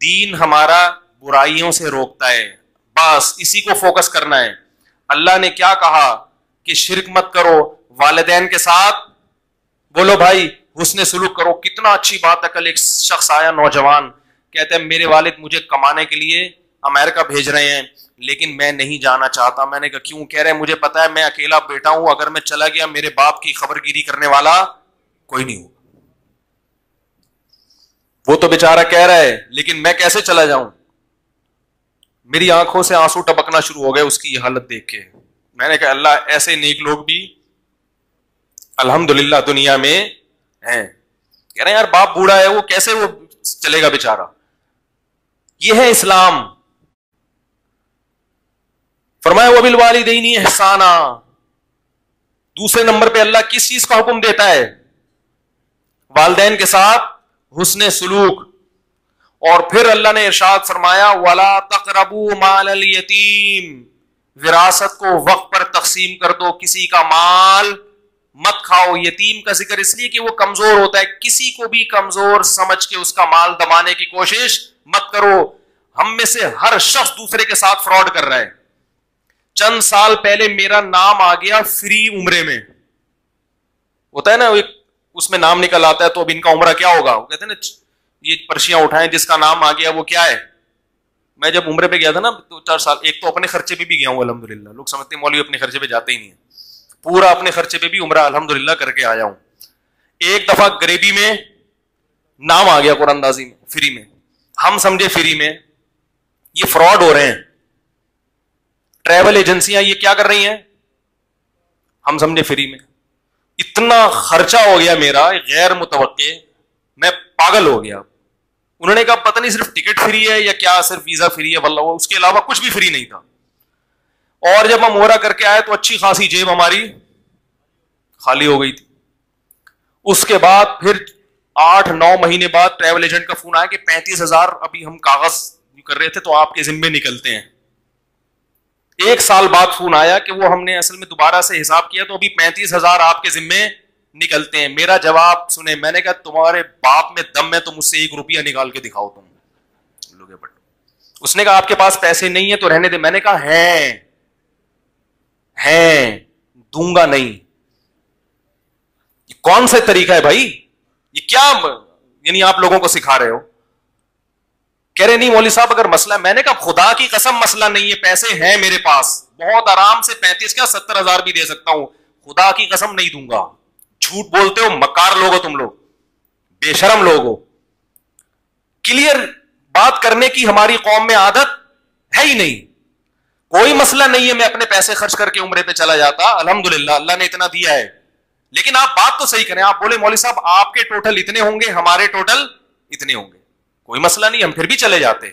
دین ہمارا برائیوں سے روکتا ہے, بس اسی کو فوکس کرنا ہے. اللہ نے کیا کہا کہ شرک مت کرو, والدین کے ساتھ بولو بھائی حسن سلوک کرو. کتنا اچھی بات ہے. کل ایک شخص آیا نوجوان, کہتے ہیں میرے والد مجھے کمانے کے لیے امریکہ بھیج رہے ہیں لیکن میں نہیں جانا چاہتا. میں نے کہا کیوں؟ کہہ رہے ہیں مجھے پتا ہے میں اکیلا بیٹا ہوں, اگر میں چلا گیا میرے باپ کی خبر گیری کرنے والا کوئی نہیں ہوگا. وہ تو بیچارہ کہہ رہا ہے لیکن میں کیسے چلا جاؤں. میری آنکھوں سے آنسو ٹپکنا شروع ہو گئے اس کی یہ حالت دیکھ کے. میں نے کہا اللہ ایسے نیک لوگ بھی الحمدللہ دنیا میں ہیں. کہہ رہے ہیں یار باپ بوڑھا ہے, وہ کیسے وہ چلے گا بیچارہ. یہ ہے اسلام. فرمایا وبالوالدین احسانا. دوسرے نمبر پہ اللہ کس چیز کا حکم دیتا ہے؟ والدین کے ساتھ حسن سلوک. اور پھر اللہ نے ارشاد فرمایا وَلَا تَقْرَبُوا مَالَ الْيَتِيمِ, وراثت کو وقت پر تقسیم کر دو, کسی کا مال مت کھاؤ. یتیم کا ذکر اس لیے کہ وہ کمزور ہوتا ہے, کسی کو بھی کمزور سمجھ کے اس کا مال دبانے کی کوشش مت کرو. ہم میں سے ہر شخص دوسرے کے ساتھ فراڈ کر رہا ہے. چند سال پہلے میرا نام آ گیا فری عمرے میں, ہوتا ہے نا اس میں نام نکل آتا ہے, تو اب ان کا عمرہ کیا ہوگا, وہ کہتے ہیں نا یہ پرچیاں اٹھائیں جس کا نام آ گیا وہ کیا ہے. میں جب عمرے پہ گیا تھا نا 2-4 سال, ایک تو اپنے خرچے پہ بھی گیا ہوں الحمدللہ. لوگ سمجھتے ہیں مولوی اپنے خرچے پہ جاتے ہی نہیں ہے, پورا اپنے خرچے پہ بھی عمرہ الحمدللہ کر کے آیا ہوں. ایک دفعہ غریبی میں نام آ گیا قرآن اندازی میں فری میں, ہم سمجھے فری میں, یہ فراڈ ہو رہے ہیں. ٹریول ایجنسیاں یہ کیا کر رہی ہیں, ہم سمجھے فری میں. اتنا خرچہ ہو گیا میرا غیر متوقع, میں پاگل ہو گیا. انہوں نے کہا پتہ نہیں صرف ٹکٹ فری ہے یا کیا, صرف ویزا فری ہے, واللہ اس کے علاوہ کچھ بھی فری نہیں تھا. اور جب ہم عمرہ کر کے آئے تو اچھی خاصی جیب ہماری خالی ہو گئی تھی. اس کے بعد پھر 8-9 مہینے بعد ٹریول ایجنٹ کا فون آیا کہ 35,000 ابھی ہم کاغذ کر رہے تھے تو آپ کے ذمے نکلتے ہیں. 1 سال بعد فون آیا کہ وہ ہم نے اصل میں دوبارہ سے حساب کیا تو ابھی 35,000 آپ کے ذمے نکلتے ہیں. میرا جواب سنیں, میں نے کہا تمہارے باپ میں دم ہے تو مجھ سے 1 روپیہ نکال کے دکھاؤ تم. اس نے کہا آپ کے پاس پیسے نہیں ہیں تو رہنے دے. میں نے کہا ہیں دوں گا نہیں. یہ کون سا طریقہ ہے بھائی؟ یہ کیا یعنی آپ لوگوں کو سکھا رہے ہو؟ کہہ رہے نہیں مولوی صاحب اگر مسئلہ, میں نے کہا خدا کی قسم مسئلہ نہیں ہے, پیسے ہیں میرے پاس بہت آرام سے 35 کیا 70,000 بھی دے سکتا ہوں, خدا کی قسم نہیں دوں گا. جھوٹ بولتے ہو, مکار لوگ ہو تم لوگ, بے شرم لوگ ہو. کلیئر بات کرنے کی ہماری قوم میں عادت ہے ہی نہیں. کوئی مسئلہ نہیں ہے, میں اپنے پیسے خرچ کر کے عمرے پہ چلا جاتا, الحمدللہ اللہ نے اتنا دیا ہے. لیکن آپ بات تو صحیح کریں, آپ بولے مولوی صاحب آپ کے ٹوٹل اتنے ہوں گے, ہمارے ٹوٹل اتنے ہوں گے, کوئی مسئلہ نہیں, ہم پھر بھی چلے جاتے.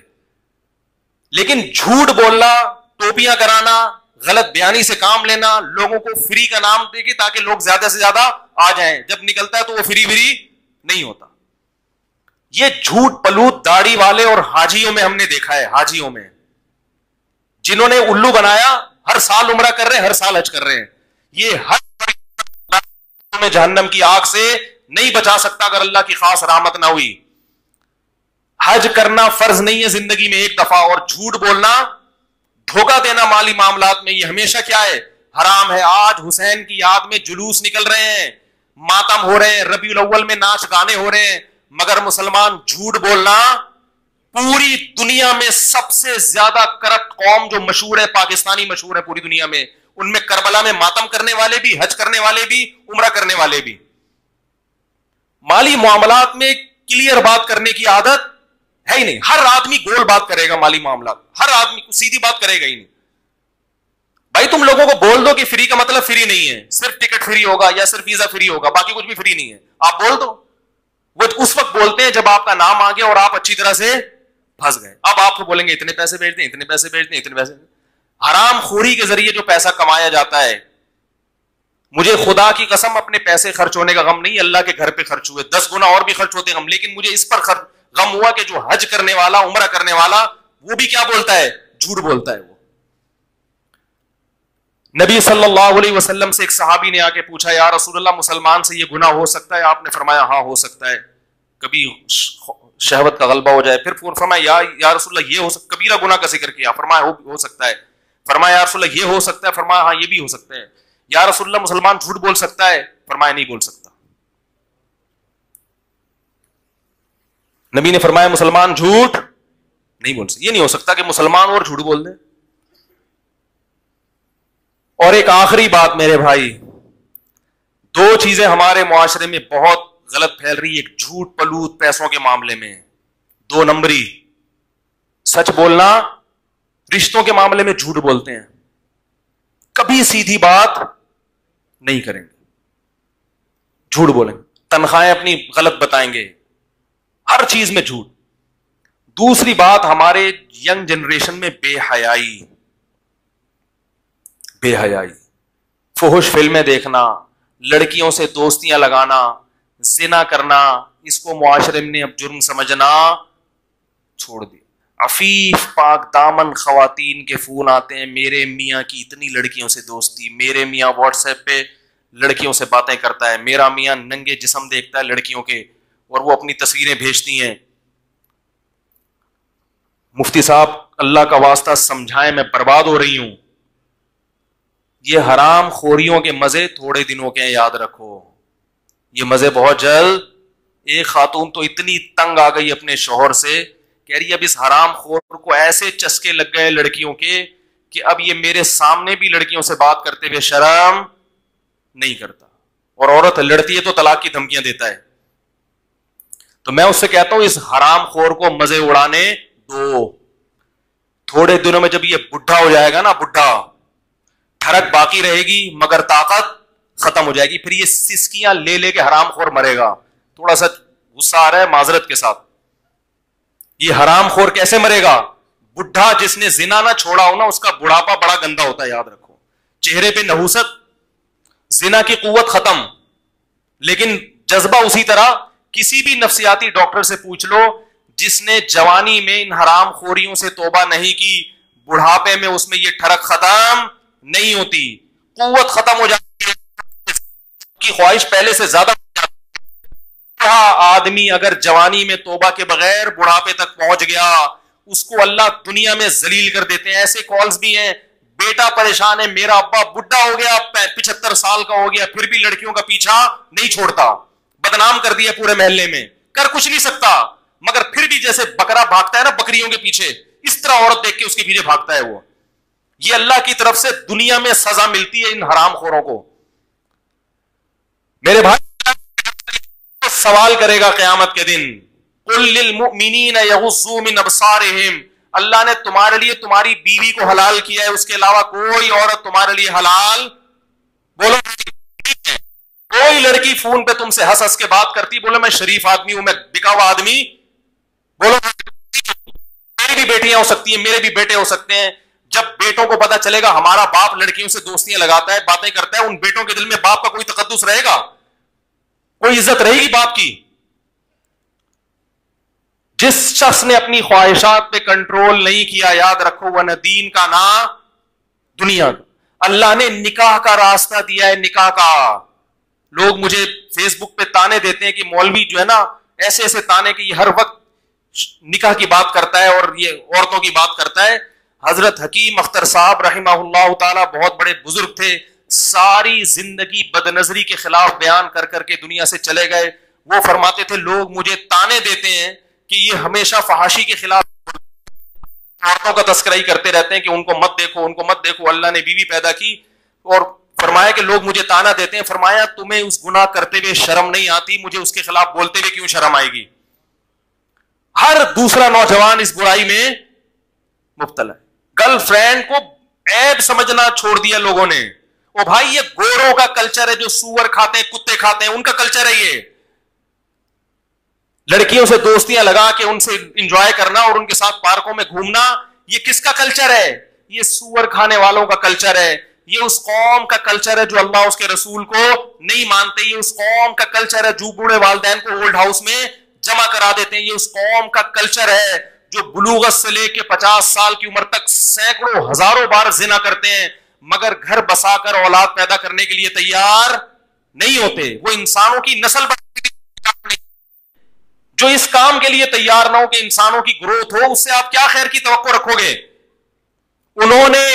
لیکن جھوٹ بولنا, ٹوپیاں کرانا, غلط بیانی سے کام لینا, لوگوں کو فری کا نام دے کے تاکہ لوگ زیادہ سے زیادہ آ جائیں, جب نکلتا ہے تو وہ فری نہیں ہوتا. یہ جھوٹ پلوت داڑھی والے اور حاجیوں میں ہم نے دیکھا ہے, حاجیوں میں جنہوں نے الو بنایا, ہر سال عمرہ کر رہے ہیں, ہر سال حج کر رہے ہیں. یہ ہر میں جہنم کی آگ سے نہیں بچا سکتا اگر اللہ کی خاص رحمت نہ ہوئی. حج کرنا فرض نہیں ہے زندگی میں ایک دفعہ, اور جھوٹ بولنا, دھوکہ دینا مالی معاملات میں یہ ہمیشہ کیا ہے, حرام ہے. آج حسین کی یاد میں جلوس نکل رہے ہیں, ماتم ہو رہے ہیں, ربیع الاول میں ناچ گانے ہو رہے ہیں, مگر مسلمان جھوٹ بولنا, پوری دنیا میں سب سے زیادہ کرپٹ قوم جو مشہور ہے, پاکستانی مشہور ہے پوری دنیا میں, ان میں کربلا میں ماتم کرنے والے بھی, حج کرنے والے بھی, عمرہ کرنے والے بھی. مالی معاملات میں کلیئر بات کرنے کی عادت ہے ہی نہیں. ہر آدمی گول بات کرے گا مالی معاملات, ہر آدمی سیدھی بات کرے گا ہی نہیں. بھائی تم لوگوں کو بول دو کہ فری کا مطلب فری نہیں ہے, صرف ٹکٹ فری ہوگا یا صرف ویزا فری ہوگا, باقی کچھ بھی فری نہیں ہے, آپ بول دو. وہ اس وقت بولتے ہیں جب آپ کا نام آ گیا اور آپ اچھی طرح سے پھنس گئے. اب آپ کو بولیں گے اتنے پیسے بھیج دیں, اتنے پیسے بھیج دیں, اتنے پیسے. حرام خوری کے ذریعے جو پیسہ کمایا جاتا ہے, مجھے خدا کی قسم اپنے پیسے خرچ ہونے کا غم نہیں, اللہ کے گھر پہ خرچ ہوئے 10 گنا اور بھی خرچ ہوتے غم, لیکن مجھے اس پر غم ہوا کہ جو حج کرنے والا, عمرہ کرنے والا, وہ بھی کیا بولتا ہے, جھوٹ بولتا ہے. وہ نبی صلی اللہ علیہ وسلم سے ایک صحابی نے آ کے پوچھا, یا رسول اللہ مسلمان سے یہ گناہ ہو سکتا ہے؟ آپ نے فرمایا ہاں ہو سکتا ہے, کبھی شہوت کا غلبہ ہو جائے. پھر فرمایا یا رسول اللہ یہ ہو سکتا, کبیرہ گناہ کا ذکر کیا, فرمایا ہو سکتا ہے. فرمایا یا رسول اللہ یہ ہو سکتا ہے؟ فرمایا ہاں یہ بھی ہو سکتا ہے. یا رسول اللہ مسلمان جھوٹ بول سکتا ہے؟ فرمایا نہیں بول سکتا. نبی نے فرمایا مسلمان جھوٹ نہیں بول سکتا. یہ نہیں ہو سکتا کہ مسلمان اور جھوٹ بول دے. اور ایک آخری بات میرے بھائی, 2 چیزیں ہمارے معاشرے میں بہت غلط پھیل رہی ہے. ایک جھوٹ پلوت پیسوں کے معاملے میں, 2 نمبری سچ بولنا, رشتوں کے معاملے میں جھوٹ بولتے ہیں, کبھی سیدھی بات نہیں کریں گے, جھوٹ بولیں گے, تنخواہیں اپنی غلط بتائیں گے, ہر چیز میں جھوٹ. دوسری بات ہمارے ینگ جنریشن میں بے حیائی, فحش فلمیں دیکھنا, لڑکیوں سے دوستیاں لگانا, زنا کرنا, اس کو معاشرے میں اب جرم سمجھنا چھوڑ دیا. عفیف پاک دامن خواتین کے فون آتے ہیں, میرے میاں کی اتنی لڑکیوں سے دوستی, میرے میاں واٹس ایپ پہ لڑکیوں سے باتیں کرتا ہے, میرا میاں ننگے جسم دیکھتا ہے لڑکیوں کے اور وہ اپنی تصویریں بھیجتی ہیں. مفتی صاحب اللہ کا واسطہ سمجھائیں, میں برباد ہو رہی ہوں. یہ حرام خوریوں کے مزے تھوڑے دنوں کے ہیں, یاد رکھو, یہ مزے بہت جلد. ایک خاتون تو اتنی تنگ آ گئی اپنے شوہر سے, کہہ رہی اب اس حرام خور کو ایسے چسکے لگ گئے لڑکیوں کے کہ اب یہ میرے سامنے بھی لڑکیوں سے بات کرتے ہوئے شرم نہیں کرتا, اور عورت لڑتی ہے تو طلاق کی دھمکیاں دیتا ہے. تو میں اس سے کہتا ہوں اس حرام خور کو مزے اڑانے دو. تھوڑے دنوں میں جب یہ بڈھا ہو جائے گا نا, بڈھا, ٹھڑک باقی رہے گی مگر طاقت ختم ہو جائے گی, پھر یہ سسکیاں لے لے کے حرام خور مرے گا. تھوڑا سا غصہ آ رہا ہے معذرت کے ساتھ. یہ حرام خور کیسے مرے گا؟ بڈھا جس نے زنا نہ چھوڑا ہو نا, اس کا بڑھاپا بڑا گندا ہوتا ہے, یاد رکھو. چہرے پہ نحوست, زنا کی قوت ختم, لیکن جذبہ اسی طرح. کسی بھی نفسیاتی ڈاکٹر سے پوچھ لو, جس نے جوانی میں ان حرام خوریوں سے توبہ نہیں کی, بڑھاپے میں اس میں یہ ٹھڑک ختم نہیں ہوتی, قوت ختم ہو جاتی ہے, کی خواہش پہلے سے زیادہ. آدمی اگر جوانی میں توبہ کے بغیر بڑھاپے تک پہنچ گیا اس کو اللہ دنیا میں ذلیل کر دیتے ہیں. ایسے کالز بھی ہیں, بیٹا پریشان ہے, میرا ابا بڈھا ہو گیا, 75 سال کا ہو گیا, پھر بھی لڑکیوں کا پیچھا نہیں چھوڑتا, بدنام کر دیا پورے محلے میں, کر کچھ نہیں سکتا, مگر پھر بھی جیسے بکرا بھاگتا ہے نا بکریوں کے پیچھے, اس طرح عورت دیکھ کے اس کے پیچھے بھاگتا ہے وہ. یہ اللہ کی طرف سے دنیا میں سزا ملتی ہے ان حرام خوروں کو. میرے بھائی سوال کرے گا قیامت کے دن, قل للمؤمنین یغضوا من ابصارہم, اللہ نے تمہارے لیے تمہاری بیوی کو حلال کیا ہے, اس کے علاوہ کوئی عورت تمہارے لیے حلال, بولو کوئی لڑکی فون پہ تم سے ہنس ہنس کے بات کرتی, بولو میں شریف آدمی ہوں, میں بکا ہوا آدمی, بولو میری بھی بیٹیاں ہو سکتی ہیں, میرے بھی بیٹے ہو سکتے ہیں. جب بیٹوں کو پتا چلے گا ہمارا باپ لڑکیوں سے دوستیاں لگاتا ہے, باتیں کرتا ہے, ان بیٹوں کے دل میں باپ کا کوئی تقدس رہے گا, کوئی عزت رہے گی باپ کی. جس شخص نے اپنی خواہشات پہ کنٹرول نہیں کیا, یاد رکھو وہ نہ دین کا نہ دنیا کا. اللہ نے نکاح کا راستہ دیا ہے, نکاح کا. لوگ مجھے فیس بک پہ تانے دیتے ہیں کہ مولوی جو ہے نا ایسے ایسے تانے کہ یہ ہر وقت نکاح کی بات کرتا ہے اور یہ عورتوں کی بات کرتا ہے. حضرت حکیم اختر صاحب رحمہ اللہ تعالی بہت بڑے بزرگ تھے, ساری زندگی بد نظری کے خلاف بیان کر کر کے دنیا سے چلے گئے. وہ فرماتے تھے لوگ مجھے تانے دیتے ہیں کہ یہ ہمیشہ فحاشی کے خلاف عورتوں کا تذکرہ ہی کرتے رہتے ہیں کہ ان کو مت دیکھو, ان کو مت دیکھو. اللہ نے بیوی پیدا کی اور فرمایا کہ لوگ مجھے تانا دیتے ہیں. فرمایا تمہیں اس گناہ کرتے ہوئے شرم نہیں آتی, مجھے اس کے خلاف بولتے ہوئے کیوں شرم آئے گی؟ ہر دوسرا نوجوان اس برائی میں مبتلا ہے. گرل فرینڈ کو عیب سمجھنا چھوڑ دیا لوگوں نے. او بھائی یہ گوروں کا کلچر ہے, جو سور کھاتے ہیں, کتے کھاتے ہیں, ان کا کلچر ہے یہ. لڑکیوں سے دوستیاں لگا کے ان سے انجوائے کرنا اور ان کے ساتھ پارکوں میں گھومنا, یہ کس کا کلچر ہے؟ یہ سور کھانے والوں کا کلچر ہے. یہ اس قوم کا کلچر ہے جو اللہ اس کے رسول کو نہیں مانتے. یہ اس قوم کا کلچر ہے جو بوڑھے والدین کو اولڈ ہاؤس میں جمع کرا دیتے ہیں. یہ اس قوم کا کلچر ہے جو بلوغت سے لے کے 50 سال کی عمر تک سینکڑوں ہزاروں بار زنا کرتے ہیں مگر گھر بسا کر اولاد پیدا کرنے کے لیے تیار نہیں ہوتے. وہ انسانوں کی نسل جو اس کام کے لیے تیار نہ ہو کہ انسانوں کی گروتھ ہو, اس سے آپ کیا خیر کی توقع رکھو گے؟ انہوں نے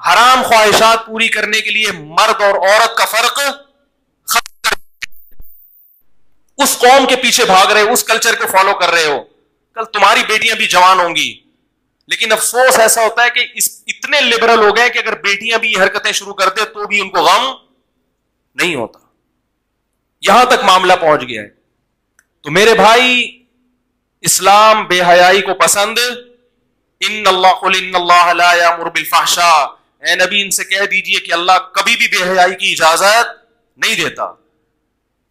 حرام خواہشات پوری کرنے کے لیے مرد اور عورت کا فرق اس قوم کے پیچھے بھاگ رہے ہو, اس کلچر کو فالو کر رہے ہو. کل تمہاری بیٹیاں بھی جوان ہوں گی, لیکن افسوس ایسا ہوتا ہے کہ اتنے لبرل ہو گئے کہ اگر بیٹیاں بھی یہ حرکتیں شروع کر دے تو بھی ان کو غم نہیں ہوتا. یہاں تک معاملہ پہنچ گیا ہے. تو میرے بھائی اسلام بے حیائی کو پسند, ان اللہ لا یامر بالفحشاء, اے نبی ان سے کہہ دیجئے کہ اللہ کبھی بھی بے حیائی کی اجازت نہیں دیتا.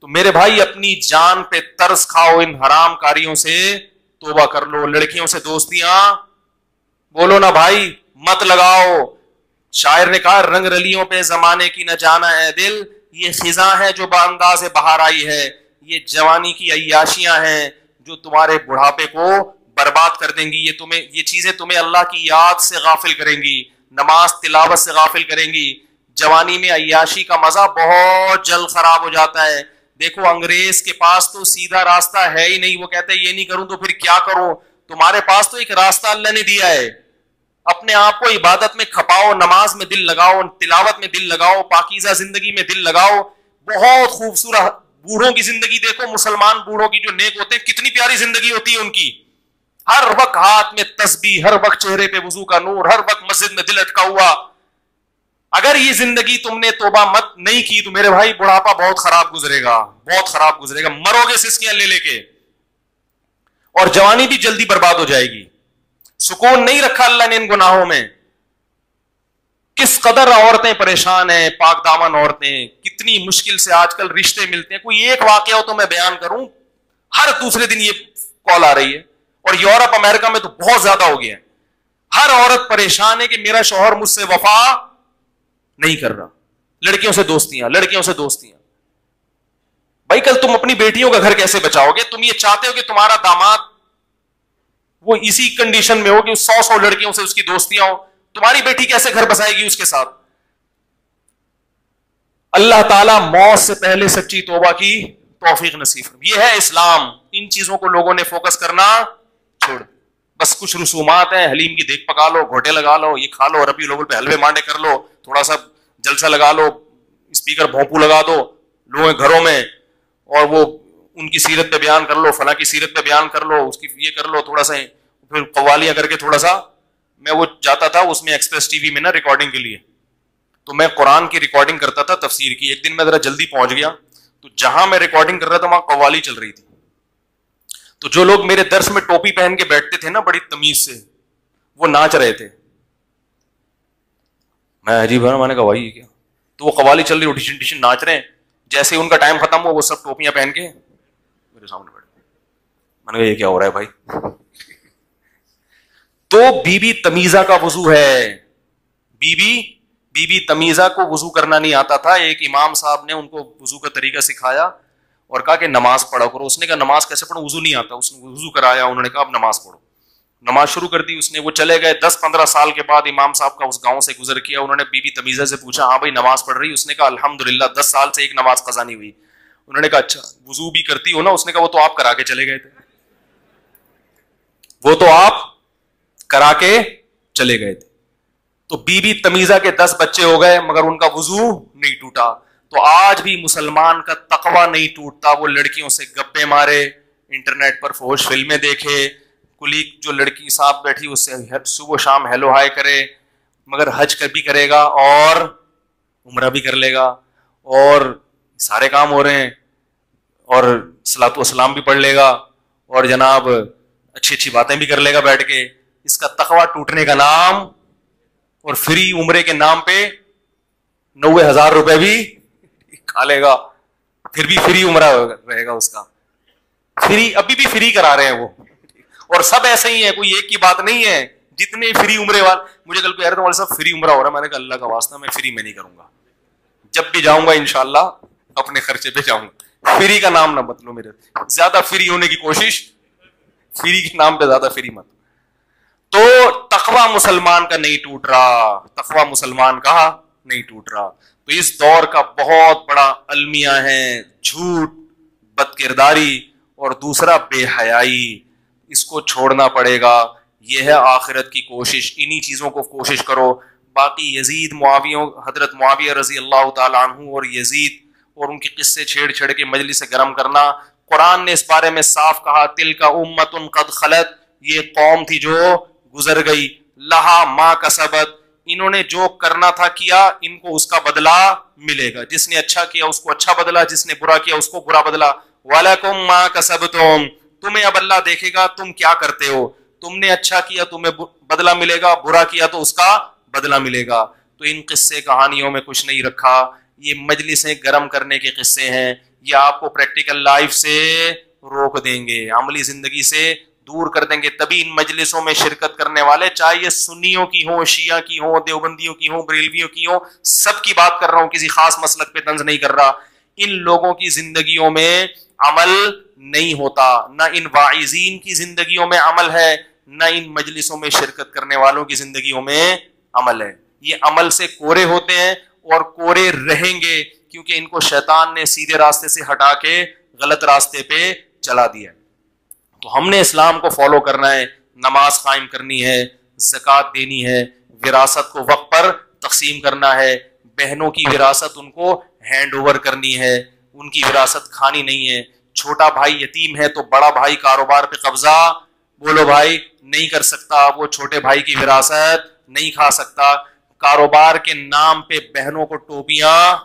تو میرے بھائی اپنی جان پہ ترس کھاؤ, ان حرام کاریوں سے توبہ کر لو. لڑکیوں سے دوستیاں بولو نا بھائی مت لگاؤ. شاعر نے کہا رنگ رلیوں پہ زمانے کی نہ جانا ہے دل, یہ خزاں ہے جو بانداز بہار آئی ہے. یہ جوانی کی عیاشیاں ہیں جو تمہارے بڑھاپے کو برباد کر دیں گی. یہ چیزیں تمہیں اللہ کی یاد سے غافل کریں گی, نماز تلاوت سے غافل کریں گی. جوانی میں عیاشی کا مزہ بہت جلد خراب ہو جاتا ہے. دیکھو انگریز کے پاس تو سیدھا راستہ ہے ہی نہیں, وہ کہتے ہیں یہ نہیں کروں تو پھر کیا کروں. تمہارے پاس تو ایک راستہ اللہ نے دیا ہے. اپنے آپ کو عبادت میں کھپاؤ, نماز میں دل لگاؤ, تلاوت میں دل لگاؤ, پاکیزہ زندگی میں دل لگاؤ. بہت خوبصورت بوڑھوں کی زندگی دیکھو, مسلمان بوڑھوں کی جو نیک ہوتے ہیں کتنی پیاری زندگی ہوتی ہے ان کی. ہر وقت ہاتھ میں تسبیح, ہر وقت چہرے پہ وضو کا نور, ہر وقت مسجد میں دل اٹکا ہوا. اگر یہ زندگی تم نے توبہ مت نہیں کی تو میرے بھائی بڑھاپا بہت خراب گزرے گا, بہت خراب گزرے گا. مرو گے سسکیاں لے لے کے, اور جوانی بھی جلدی برباد ہو جائے گی. سکون نہیں رکھا اللہ نے ان گناہوں میں. کس قدر عورتیں پریشان ہیں, پاک دامن عورتیں, کتنی مشکل سے آج کل رشتے ملتے ہیں. کوئی ایک واقعہ ہو تو میں بیان کروں, ہر دوسرے دن یہ کال آ رہی ہے, اور یورپ امریکہ میں تو بہت زیادہ ہو گیا ہے. ہر عورت پریشان ہے کہ میرا شوہر مجھ سے وفا نہیں کر رہا. لڑکیوں سے دوستیاں, لڑکیوں سے دوستیاں. بھائی کل تم اپنی بیٹیوں کا گھر کیسے بچاؤ گے؟ تم یہ چاہتے ہو کہ تمہارا داماد وہ اسی کنڈیشن میں ہو کہ 100 لڑکیوں سے اس کی دوستیاں ہو, تمہاری بیٹی کیسے گھر بسائے گی اس کے ساتھ؟ اللہ تعالیٰ موت سے پہلے سچی توبہ کی توفیق نصیب فرمائے. یہ ہے اسلام. ان چیزوں کو لوگوں نے فوکس کرنا چھوڑ. بس کچھ رسومات ہیں, حلیم کی دیکھ پکا لو, گھوٹے لگا لو, یہ کھا لو, ربیع الاول پہ حلوے مانڈے کر لو, تھوڑا سا جلسہ لگا لو, اسپیکر بھونپو لگا دو لوگوں کے گھروں میں, اور وہ ان کی سیرت پہ بیان کر لو, فلاں کی سیرت پہ بیان کر لو, اس کی یہ کر لو تھوڑا سا, پھر قوالیاں کر کے تھوڑا سا. میں وہ جاتا تھا اس میں ایکسپریس ٹی وی میں نا ریکارڈنگ کے لیے, تو میں قرآن کی ریکارڈنگ کرتا تھا تفسیر کی. ایک دن میں ذرا جلدی پہنچ گیا, تو جہاں میں ریکارڈنگ کر رہا تھا وہاں قوالی چل رہی تھی. تو جو لوگ میرے درس میں ٹوپی پہن کے بیٹھتے تھے نا بڑی تمیز سے, وہ ناچ رہے تھے. میں عجیب ہے, میں نے کہا بھائی کیا, تو وہ قوالی چل رہی, ڈیشن ڈیشن ناچ رہے ہیں. جیسے ان کا ٹائم ختم ہوا وہ سب ٹوپیاں پہن کے میرے سامنے بیٹھے. میں نے کہا یہ کیا ہو رہا ہے بھائی. تو بی بی تمیزہ کا وضو ہے. بی بی تمیزہ کو وضو کرنا نہیں آتا تھا. ایک امام صاحب نے ان کو وضو کا طریقہ سکھایا اور کہا کہ نماز پڑھا کرو. اس نے کہا نماز کیسے پڑھوں, وضو نہیں آتا. اس نے وضو کرایا, انہوں نے کہا اب نماز پڑھو. نماز شروع کر دی اس نے. وہ چلے گئے. 10-15 سال کے بعد امام صاحب کا اس گاؤں سے گزر کیا. انہوں نے بی بی تمیزہ سے پوچھا ہاں بھائی نماز پڑھ رہی؟ اس نے کہا الحمدللہ 10 سال سے ایک نماز قضا نہیں ہوئی. انہوں نے کہا اچھا وضو بھی کرتی ہو نا؟ اس نے کہا وہ تو آپ کرا کے چلے گئے تھے, وہ تو آپ کرا کے چلے گئے تھے. تو بی بی تمیزہ کے 10 بچے ہو گئے مگر ان کا وضو نہیں ٹوٹا. تو آج بھی مسلمان کا تقوی نہیں ٹوٹتا. وہ لڑکیوں سے گپے مارے, انٹرنیٹ پر فحش فلمیں دیکھے, کلیگ جو لڑکی صاحب بیٹھی اس سے صبح شام ہیلو ہائی کرے, مگر حج کبھی کرے گا اور عمرہ بھی کر لے گا اور سارے کام ہو رہے ہیں, اور صلاۃ والسلام بھی پڑھ لے گا, اور جناب اچھی اچھی باتیں بھی کر لے گا بیٹھ کے. اس کا تقوی ٹوٹنے کا نام, اور فری عمرے کے نام پہ 90,000 روپے بھی کھا لے گا, پھر بھی فری عمرہ رہے گا اس کا. فری ابھی بھی فری کرا رہے ہیں وہ, اور سب ایسے ہی ہیں, کوئی ایک کی بات نہیں ہے. جتنے فری عمرے والے, مجھے کل کوئی والے صاحب فری عمرہ ہو رہا ہے, میں نے کہا اللہ کا واسطہ میں فری میں نہیں کروں گا. جب بھی جاؤں گا انشاءاللہ اپنے خرچے پہ جاؤں گا. فری کا نام نہ بدلو میرے, زیادہ فری ہونے کی کوشش, فری کے نام پہ زیادہ فری مت. تو تقوی مسلمان کا نہیں ٹوٹ رہا, تقوی مسلمان کا نہیں ٹوٹ رہا. تو اس دور کا بہت بڑا المیہ ہے جھوٹ, بد کرداری, اور دوسرا بے حیائی. اس کو چھوڑنا پڑے گا. یہ ہے آخرت کی کوشش, انہی چیزوں کو کوشش کرو. باقی یزید معاویہ, حضرت معاویہ رضی اللہ تعالیٰ عنہ اور یزید اور ان کے قصے چھیڑ چھیڑ کے مجلس سے گرم کرنا, قرآن نے اس بارے میں صاف کہا تلک امت قد خلت, یہ قوم تھی جو گزر گئی, لہا ما کسبت, انہوں نے جو کرنا تھا کیا, ان کو اس کا بدلہ ملے گا. جس نے اچھا کیا اس کو اچھا بدلہ, جس نے برا کیا اس کو برا بدلہ. وَلَكُمْ مَا كَسَبْتُمْ, تمہیں اب اللہ دیکھے گا تم کیا کرتے ہو. تم نے اچھا کیا تمہیں بدلہ ملے گا, برا کیا تو اس کا بدلہ ملے گا. تو ان قصے کہانیوں میں کچھ نہیں رکھا, یہ مجلسیں گرم کرنے کے قصے ہیں. یہ آپ کو پریکٹیکل لائف سے روک دیں گے, عملی زندگی سے دور کر دیں گے. تبھی ان مجلسوں میں شرکت کرنے والے, چاہے یہ سنیوں کی ہوں, شیعہ کی ہوں, دیوبندیوں کی ہوں, بریلویوں کی ہوں, سب کی بات کر رہا ہوں, کسی خاص مسلک پہ طنز نہیں کر رہا. ان لوگوں کی زندگیوں میں عمل نہیں ہوتا, نہ ان واعظین کی زندگیوں میں عمل ہے, نہ ان مجلسوں میں شرکت کرنے والوں کی زندگیوں میں عمل ہے. یہ عمل سے کورے ہوتے ہیں اور کورے رہیں گے, کیونکہ ان کو شیطان نے سیدھے راستے سے ہٹا کے غلط راستے پہ چلا دیا. تو ہم نے اسلام کو فالو کرنا ہے, نماز قائم کرنی ہے, زکوٰۃ دینی ہے, وراثت کو وقت پر تقسیم کرنا ہے, بہنوں کی وراثت ان کو ہینڈ اوور کرنی ہے, ان کی وراثت کھانی نہیں ہے. چھوٹا بھائی یتیم ہے تو بڑا بھائی کاروبار پہ قبضہ, بولو بھائی, نہیں کر سکتا. وہ چھوٹے بھائی کی وراثت نہیں کھا سکتا. کاروبار کے نام پہ بہنوں کو ٹوپیاں,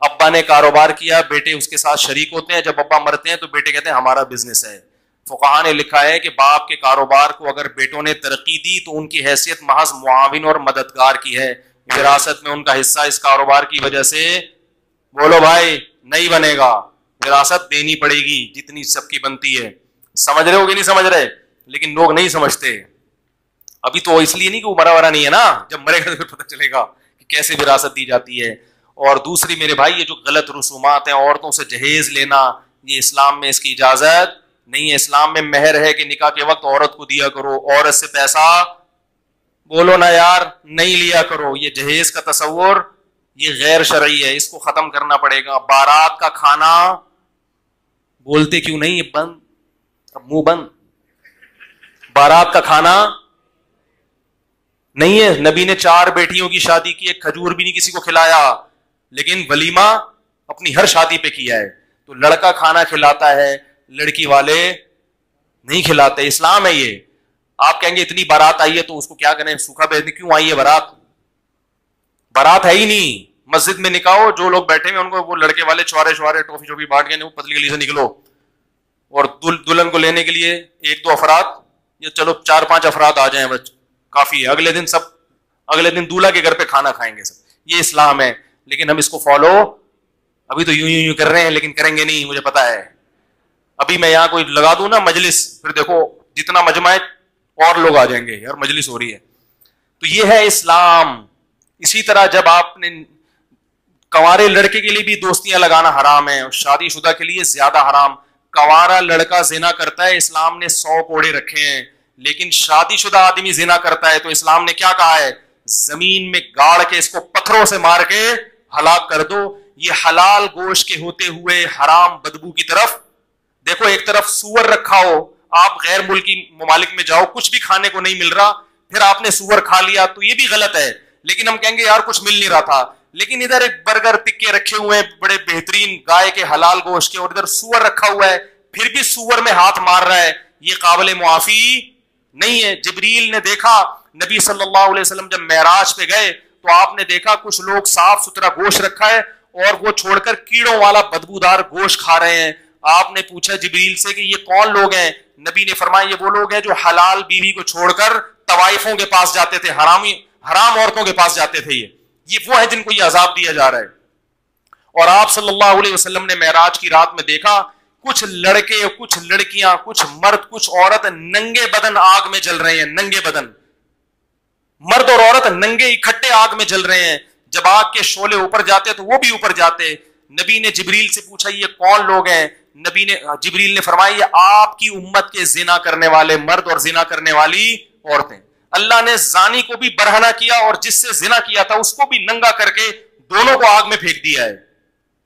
ابا نے کاروبار کیا, بیٹے اس کے ساتھ شریک ہوتے ہیں, جب ابا مرتے ہیں تو بیٹے کہتے ہیں ہمارا بزنس ہے. فقہاء نے لکھا ہے کہ باپ کے کاروبار کو اگر بیٹوں نے ترقی دی تو ان کی حیثیت محض معاون اور مددگار کی ہے, وراثت میں ان کا حصہ اس کاروبار کی وجہ سے, بولو بھائی, نہیں بنے گا. وراثت دینی پڑے گی جتنی سب کی بنتی ہے. سمجھ رہے ہو کہ نہیں سمجھ رہے؟ لیکن لوگ نہیں سمجھتے. ابھی تو اس لیے نہیں کہ وہ مرا ورا نہیں ہے نا, جب مرے گا تو پھر پتہ چلے گا کہ کیسے وراثت دی جاتی ہے. اور دوسری میرے بھائی, یہ جو غلط رسومات ہیں, عورتوں سے جہیز لینا, یہ اسلام میں اس کی اجازت نہیں ہے. اسلام میں مہر ہے کہ نکاح کے وقت عورت کو دیا کرو, عورت سے پیسہ, بولو نا یار, نہیں لیا کرو. یہ جہیز کا تصور یہ غیر شرعی ہے, اس کو ختم کرنا پڑے گا. بارات کا کھانا بولتے کیوں نہیں, یہ بند, اب منہ بند. بارات کا کھانا نہیں ہے. نبی نے 4 بیٹیوں کی شادی کی, ایک کھجور بھی نہیں کسی کو کھلایا, لیکن ولیمہ اپنی ہر شادی پہ کیا ہے. تو لڑکا کھانا کھلاتا ہے, لڑکی والے نہیں کھلاتے. اسلام ہے یہ. آپ کہیں گے اتنی بارات آئی ہے تو اس کو کیا کریں, سوکھا بھیج دیں. کیوں آئی ہے بارات؟ بارات ہے ہی نہیں. مسجد میں نکاح ہو, جو لوگ بیٹھے ہوئے ان کو وہ لڑکے والے چھوارے ٹوفی چوفی بانٹ کے پتلی گلی سے نکلو, اور دلہن کو لینے کے لیے 1-2 افراد یا چلو 4-5 افراد آ جائیں, بس کافی ہے. اگلے دن دولہا کے گھر پہ کھانا کھائیں گے سب. یہ اسلام ہے. لیکن ہم اس کو فالو ابھی تو یوں کر رہے ہیں, لیکن کریں گے نہیں, مجھے پتا ہے. ابھی میں یہاں کوئی لگا دوں نا مجلس, پھر دیکھو جتنا مجمع ہے اور لوگ آ جائیں گے, یار مجلس ہو رہی ہے. تو یہ ہے اسلام. اسی طرح جب آپ نے کنوارے لڑکے کے لیے بھی دوستیاں لگانا حرام ہے, اور شادی شدہ کے لیے زیادہ حرام. کنوارا لڑکا زنا کرتا ہے, اسلام نے 100 کوڑے رکھے ہیں. لیکن شادی شدہ آدمی زنا کرتا ہے تو اسلام نے کیا کہا ہے, زمین میں گاڑ کے اس کو پتھروں سے مار کے ہلاک کر دو. یہ حلال گوشت کے ہوتے ہوئے حرام بدبو کی طرف. دیکھو ایک طرف سور رکھا ہو, آپ غیر ملکی ممالک میں جاؤ, کچھ بھی کھانے کو نہیں مل رہا, پھر آپ نے سور کھا لیا تو یہ بھی غلط ہے. لیکن ہم کہیں گے یار کچھ مل نہیں رہا تھا, لیکن ادھر ایک برگر ٹکے رکھے ہوئے ہیں بڑے بہترین گائے کے حلال گوشت کے, اور ادھر سور رکھا ہوا ہے, پھر بھی سور میں ہاتھ مار رہا ہے, یہ قابل معافی نہیں ہے. جبریل نے دیکھا نبی صلی اللہ علیہ وسلم جب معراج پہ گئے تو آپ نے دیکھا کچھ لوگ صاف ستھرا گوشت رکھا ہے اور وہ چھوڑ کر کیڑوں والا بدبودار گوشت کھا رہے ہیں. آپ نے پوچھا جبریل سے کہ یہ کون لوگ ہیں؟ نبی نے فرمایا یہ وہ لوگ ہیں جو حلال بیوی کو چھوڑ کر طوائفوں کے پاس جاتے تھے, حرام عورتوں کے پاس جاتے تھے. یہ وہ ہے جن کو یہ عذاب دیا جا رہا ہے. اور آپ صلی اللہ علیہ وسلم نے معراج کی رات میں دیکھا کچھ لڑکے, کچھ لڑکیاں, کچھ مرد, کچھ عورت ننگے بدن آگ میں جل رہے ہیں. ننگے بدن, مرد اور عورت ننگے اکٹھے آگ میں جل رہے ہیں. جب آگ کے شعلے اوپر جاتے تو وہ بھی اوپر جاتے. نبی نے جبریل سے پوچھا یہ کون لوگ ہیں؟ جبریل نے فرمایا یہ آپ کی امت کے زنا کرنے والے مرد اور زنا کرنے والی عورتیں. اللہ نے زانی کو بھی برہنہ کیا اور جس سے زنا کیا تھا اس کو بھی ننگا کر کے دونوں کو آگ میں پھینک دیا ہے.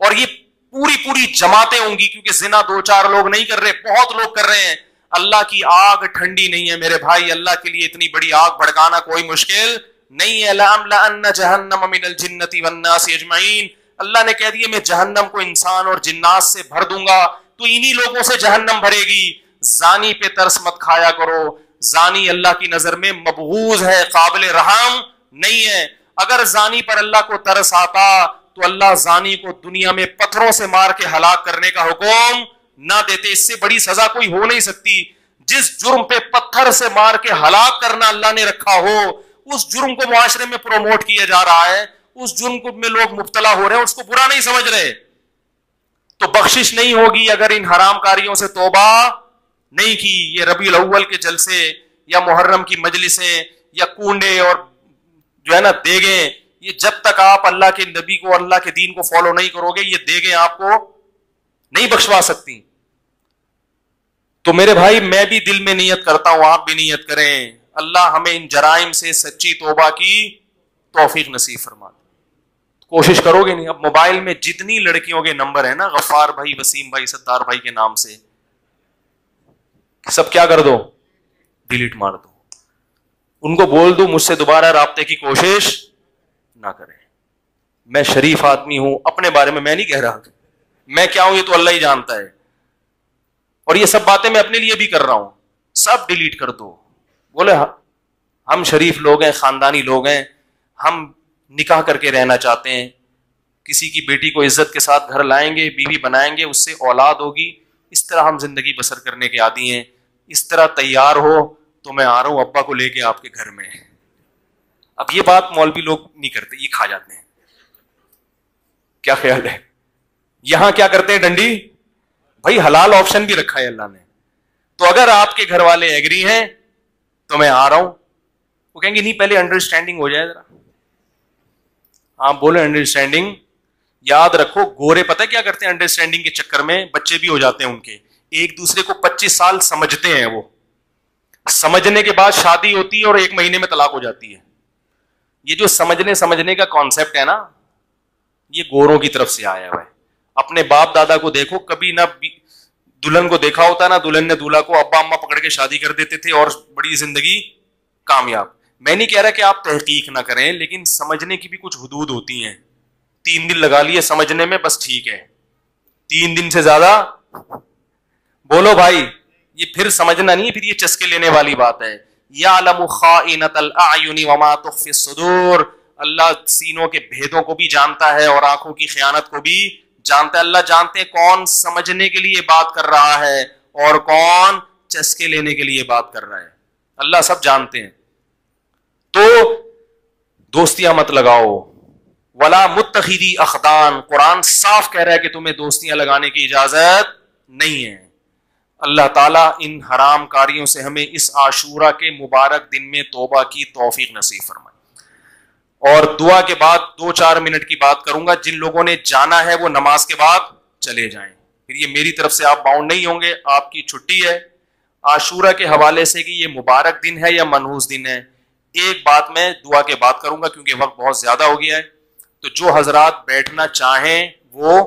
اور یہ پوری جماعتیں ہوں گی, کیونکہ زنا 2-4 لوگ نہیں کر رہے, بہت لوگ کر رہے ہیں. اللہ کی آگ ٹھنڈی نہیں ہے میرے بھائی. اللہ کے لیے اتنی بڑی آگ بھڑکانا کوئی مشکل نہیں ہے. لَأَمْلَأَنَّ جَهَنَّمَ مِنَ الْجِنَّةِ وَالنَّاسِ أَجْمَعِينَ. اللہ نے کہہ دیا میں جہنم کو انسان اور جنات سے بھر دوں گا, تو انہی لوگوں سے جہنم بھرے گی. زانی پہ ترس مت کھایا کرو. زانی اللہ کی نظر میں مبغوض ہے, قابل رحم نہیں ہے. اگر زانی پر اللہ کو ترس آتا تو اللہ زانی کو دنیا میں پتھروں سے مار کے ہلاک کرنے کا حکم نہ دیتے. اس سے بڑی سزا کوئی ہو نہیں سکتی. جس جرم پہ پتھر سے مار کے ہلاک کرنا اللہ نے رکھا ہو, اس جرم کو معاشرے میں پروموٹ کیا جا رہا ہے, اس جرم کو میں لوگ مبتلا ہو رہے ہیں, اس کو برا نہیں سمجھ رہے, تو بخشش نہیں ہوگی اگر ان حرام کاریوں سے توبہ نہیں کی. یہ ربیع الاول کے جلسے یا محرم کی مجلسیں یا کنڈے اور جو ہے نا دیگیں, یہ جب تک آپ اللہ کے نبی کو, اللہ کے دین کو فالو نہیں کرو گے, یہ دیگیں آپ کو نہیں بخشوا سکتی. تو میرے بھائی میں بھی دل میں نیت کرتا ہوں, آپ بھی نیت کریں, اللہ ہمیں ان جرائم سے سچی توبہ کی توفیق نصیب فرما دے. کوشش کرو گے نہیں؟ اب موبائل میں جتنی لڑکیوں کے نمبر ہیں نا, غفار بھائی, وسیم بھائی, ستار بھائی کے نام سے, سب کیا کر دو, ڈیلیٹ مار دو. ان کو بول دو مجھ سے دوبارہ رابطے کی کوشش نہ کریں. میں شریف آدمی ہوں, اپنے بارے میں نہیں کہہ رہا, میں کیا ہوں یہ تو اللہ ہی جانتا ہے, اور یہ سب باتیں میں اپنے لیے بھی کر رہا ہوں. سب ڈیلیٹ کر دو. بولے ہم شریف لوگ ہیں, خاندانی لوگ ہیں, ہم نکاح کر کے رہنا چاہتے ہیں, کسی کی بیٹی کو عزت کے ساتھ گھر لائیں گے, بیوی بنائیں گے, اس سے اولاد ہوگی, اس طرح ہم زندگی بسر کرنے کے عادی ہیں. اس طرح تیار ہو تو میں آ رہا ہوں ابا کو لے کے آپ کے گھر میں. اب یہ بات مولوی لوگ نہیں کرتے, یہ کھا جاتے ہیں. کیا خیال ہے؟ یہاں کیا کرتے ہیں ڈنڈی, بھائی حلال آپشن بھی رکھا ہے اللہ نے. تو اگر آپ کے گھر والے ایگری ہیں تو میں آ رہا ہوں. وہ کہیں گے نہیں پہلے انڈرسٹینڈنگ ہو جائے ذرا. آپ بولے انڈرسٹینڈنگ, یاد رکھو گورے پتہ کیا کرتے ہیں انڈرسٹینڈنگ کے چکر میں, بچے بھی ہو جاتے ہیں ان کے, ایک دوسرے کو 25 سال سمجھتے ہیں, وہ سمجھنے کے بعد شادی ہوتی ہے اور 1 مہینے میں طلاق ہو جاتی ہے. یہ جو سمجھنے کا کانسیپٹ ہے نا, یہ گوروں کی طرف سے آیا ہوا ہے. اپنے باپ دادا کو دیکھو, کبھی نہ دلہن کو دیکھا ہوتا نا دلہن نے دولہا کو ابا اما پکڑ کے شادی کر دیتے تھے اور بڑی زندگی کامیاب. میں نہیں کہہ رہا کہ آپ تحقیق نہ کریں, لیکن سمجھنے کی بھی کچھ حدود ہوتی ہیں. 3 دن لگا لیے سمجھنے میں, بس ٹھیک ہے. 3 دن سے زیادہ بولو بھائی, یہ پھر سمجھنا نہیں, پھر یہ چسکے لینے والی بات ہے. یعلم خائنۃ الاعین وما تخفی الصدور, اللہ سینوں کے بھیدوں کو بھی جانتا ہے اور آنکھوں کی خیانت کو بھی جانتا ہے. اللہ جانتے ہیں کون سمجھنے کے لیے بات کر رہا ہے اور کون چسکے لینے کے لیے بات کر رہا ہے. اللہ سب جانتے ہیں. تو دوستیاں مت لگاؤ. ولا متخذی اخدان, قرآن صاف کہہ رہا ہے کہ تمہیں دوستیاں لگانے کی اجازت نہیں ہے. اللہ تعالیٰ ان حرام کاریوں سے ہمیں اس عاشورہ کے مبارک دن میں توبہ کی توفیق نصیب فرمائے. اور دعا کے بعد 2-4 منٹ کی بات کروں گا. جن لوگوں نے جانا ہے وہ نماز کے بعد چلے جائیں. پھر یہ میری طرف سے آپ باؤنڈ نہیں ہوں گے, آپ کی چھٹی ہے. عاشورہ کے حوالے سے کہ یہ مبارک دن ہے یا منحوس دن ہے, ایک بات میں دعا کے بعد کروں گا کیونکہ وقت بہت زیادہ ہو گیا ہے. تو جو حضرات بیٹھنا چاہیں وہ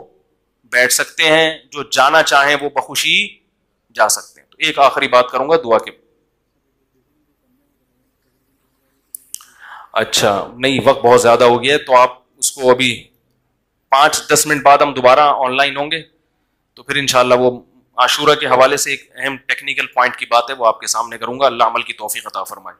بیٹھ سکتے ہیں, جو جانا چاہیں وہ بخوشی جا سکتے ہیں. تو ایک آخری بات کروں گا دعا کے. اچھا نہیں, وقت بہت زیادہ ہو گیا ہے, تو آپ اس کو ابھی 5-10 منٹ بعد ہم دوبارہ آن لائن ہوں گے, تو پھر انشاءاللہ وہ عاشورہ کے حوالے سے ایک اہم ٹیکنیکل پوائنٹ کی بات ہے وہ آپ کے سامنے کروں گا. اللہ عمل کی توفیق عطا فرمائے.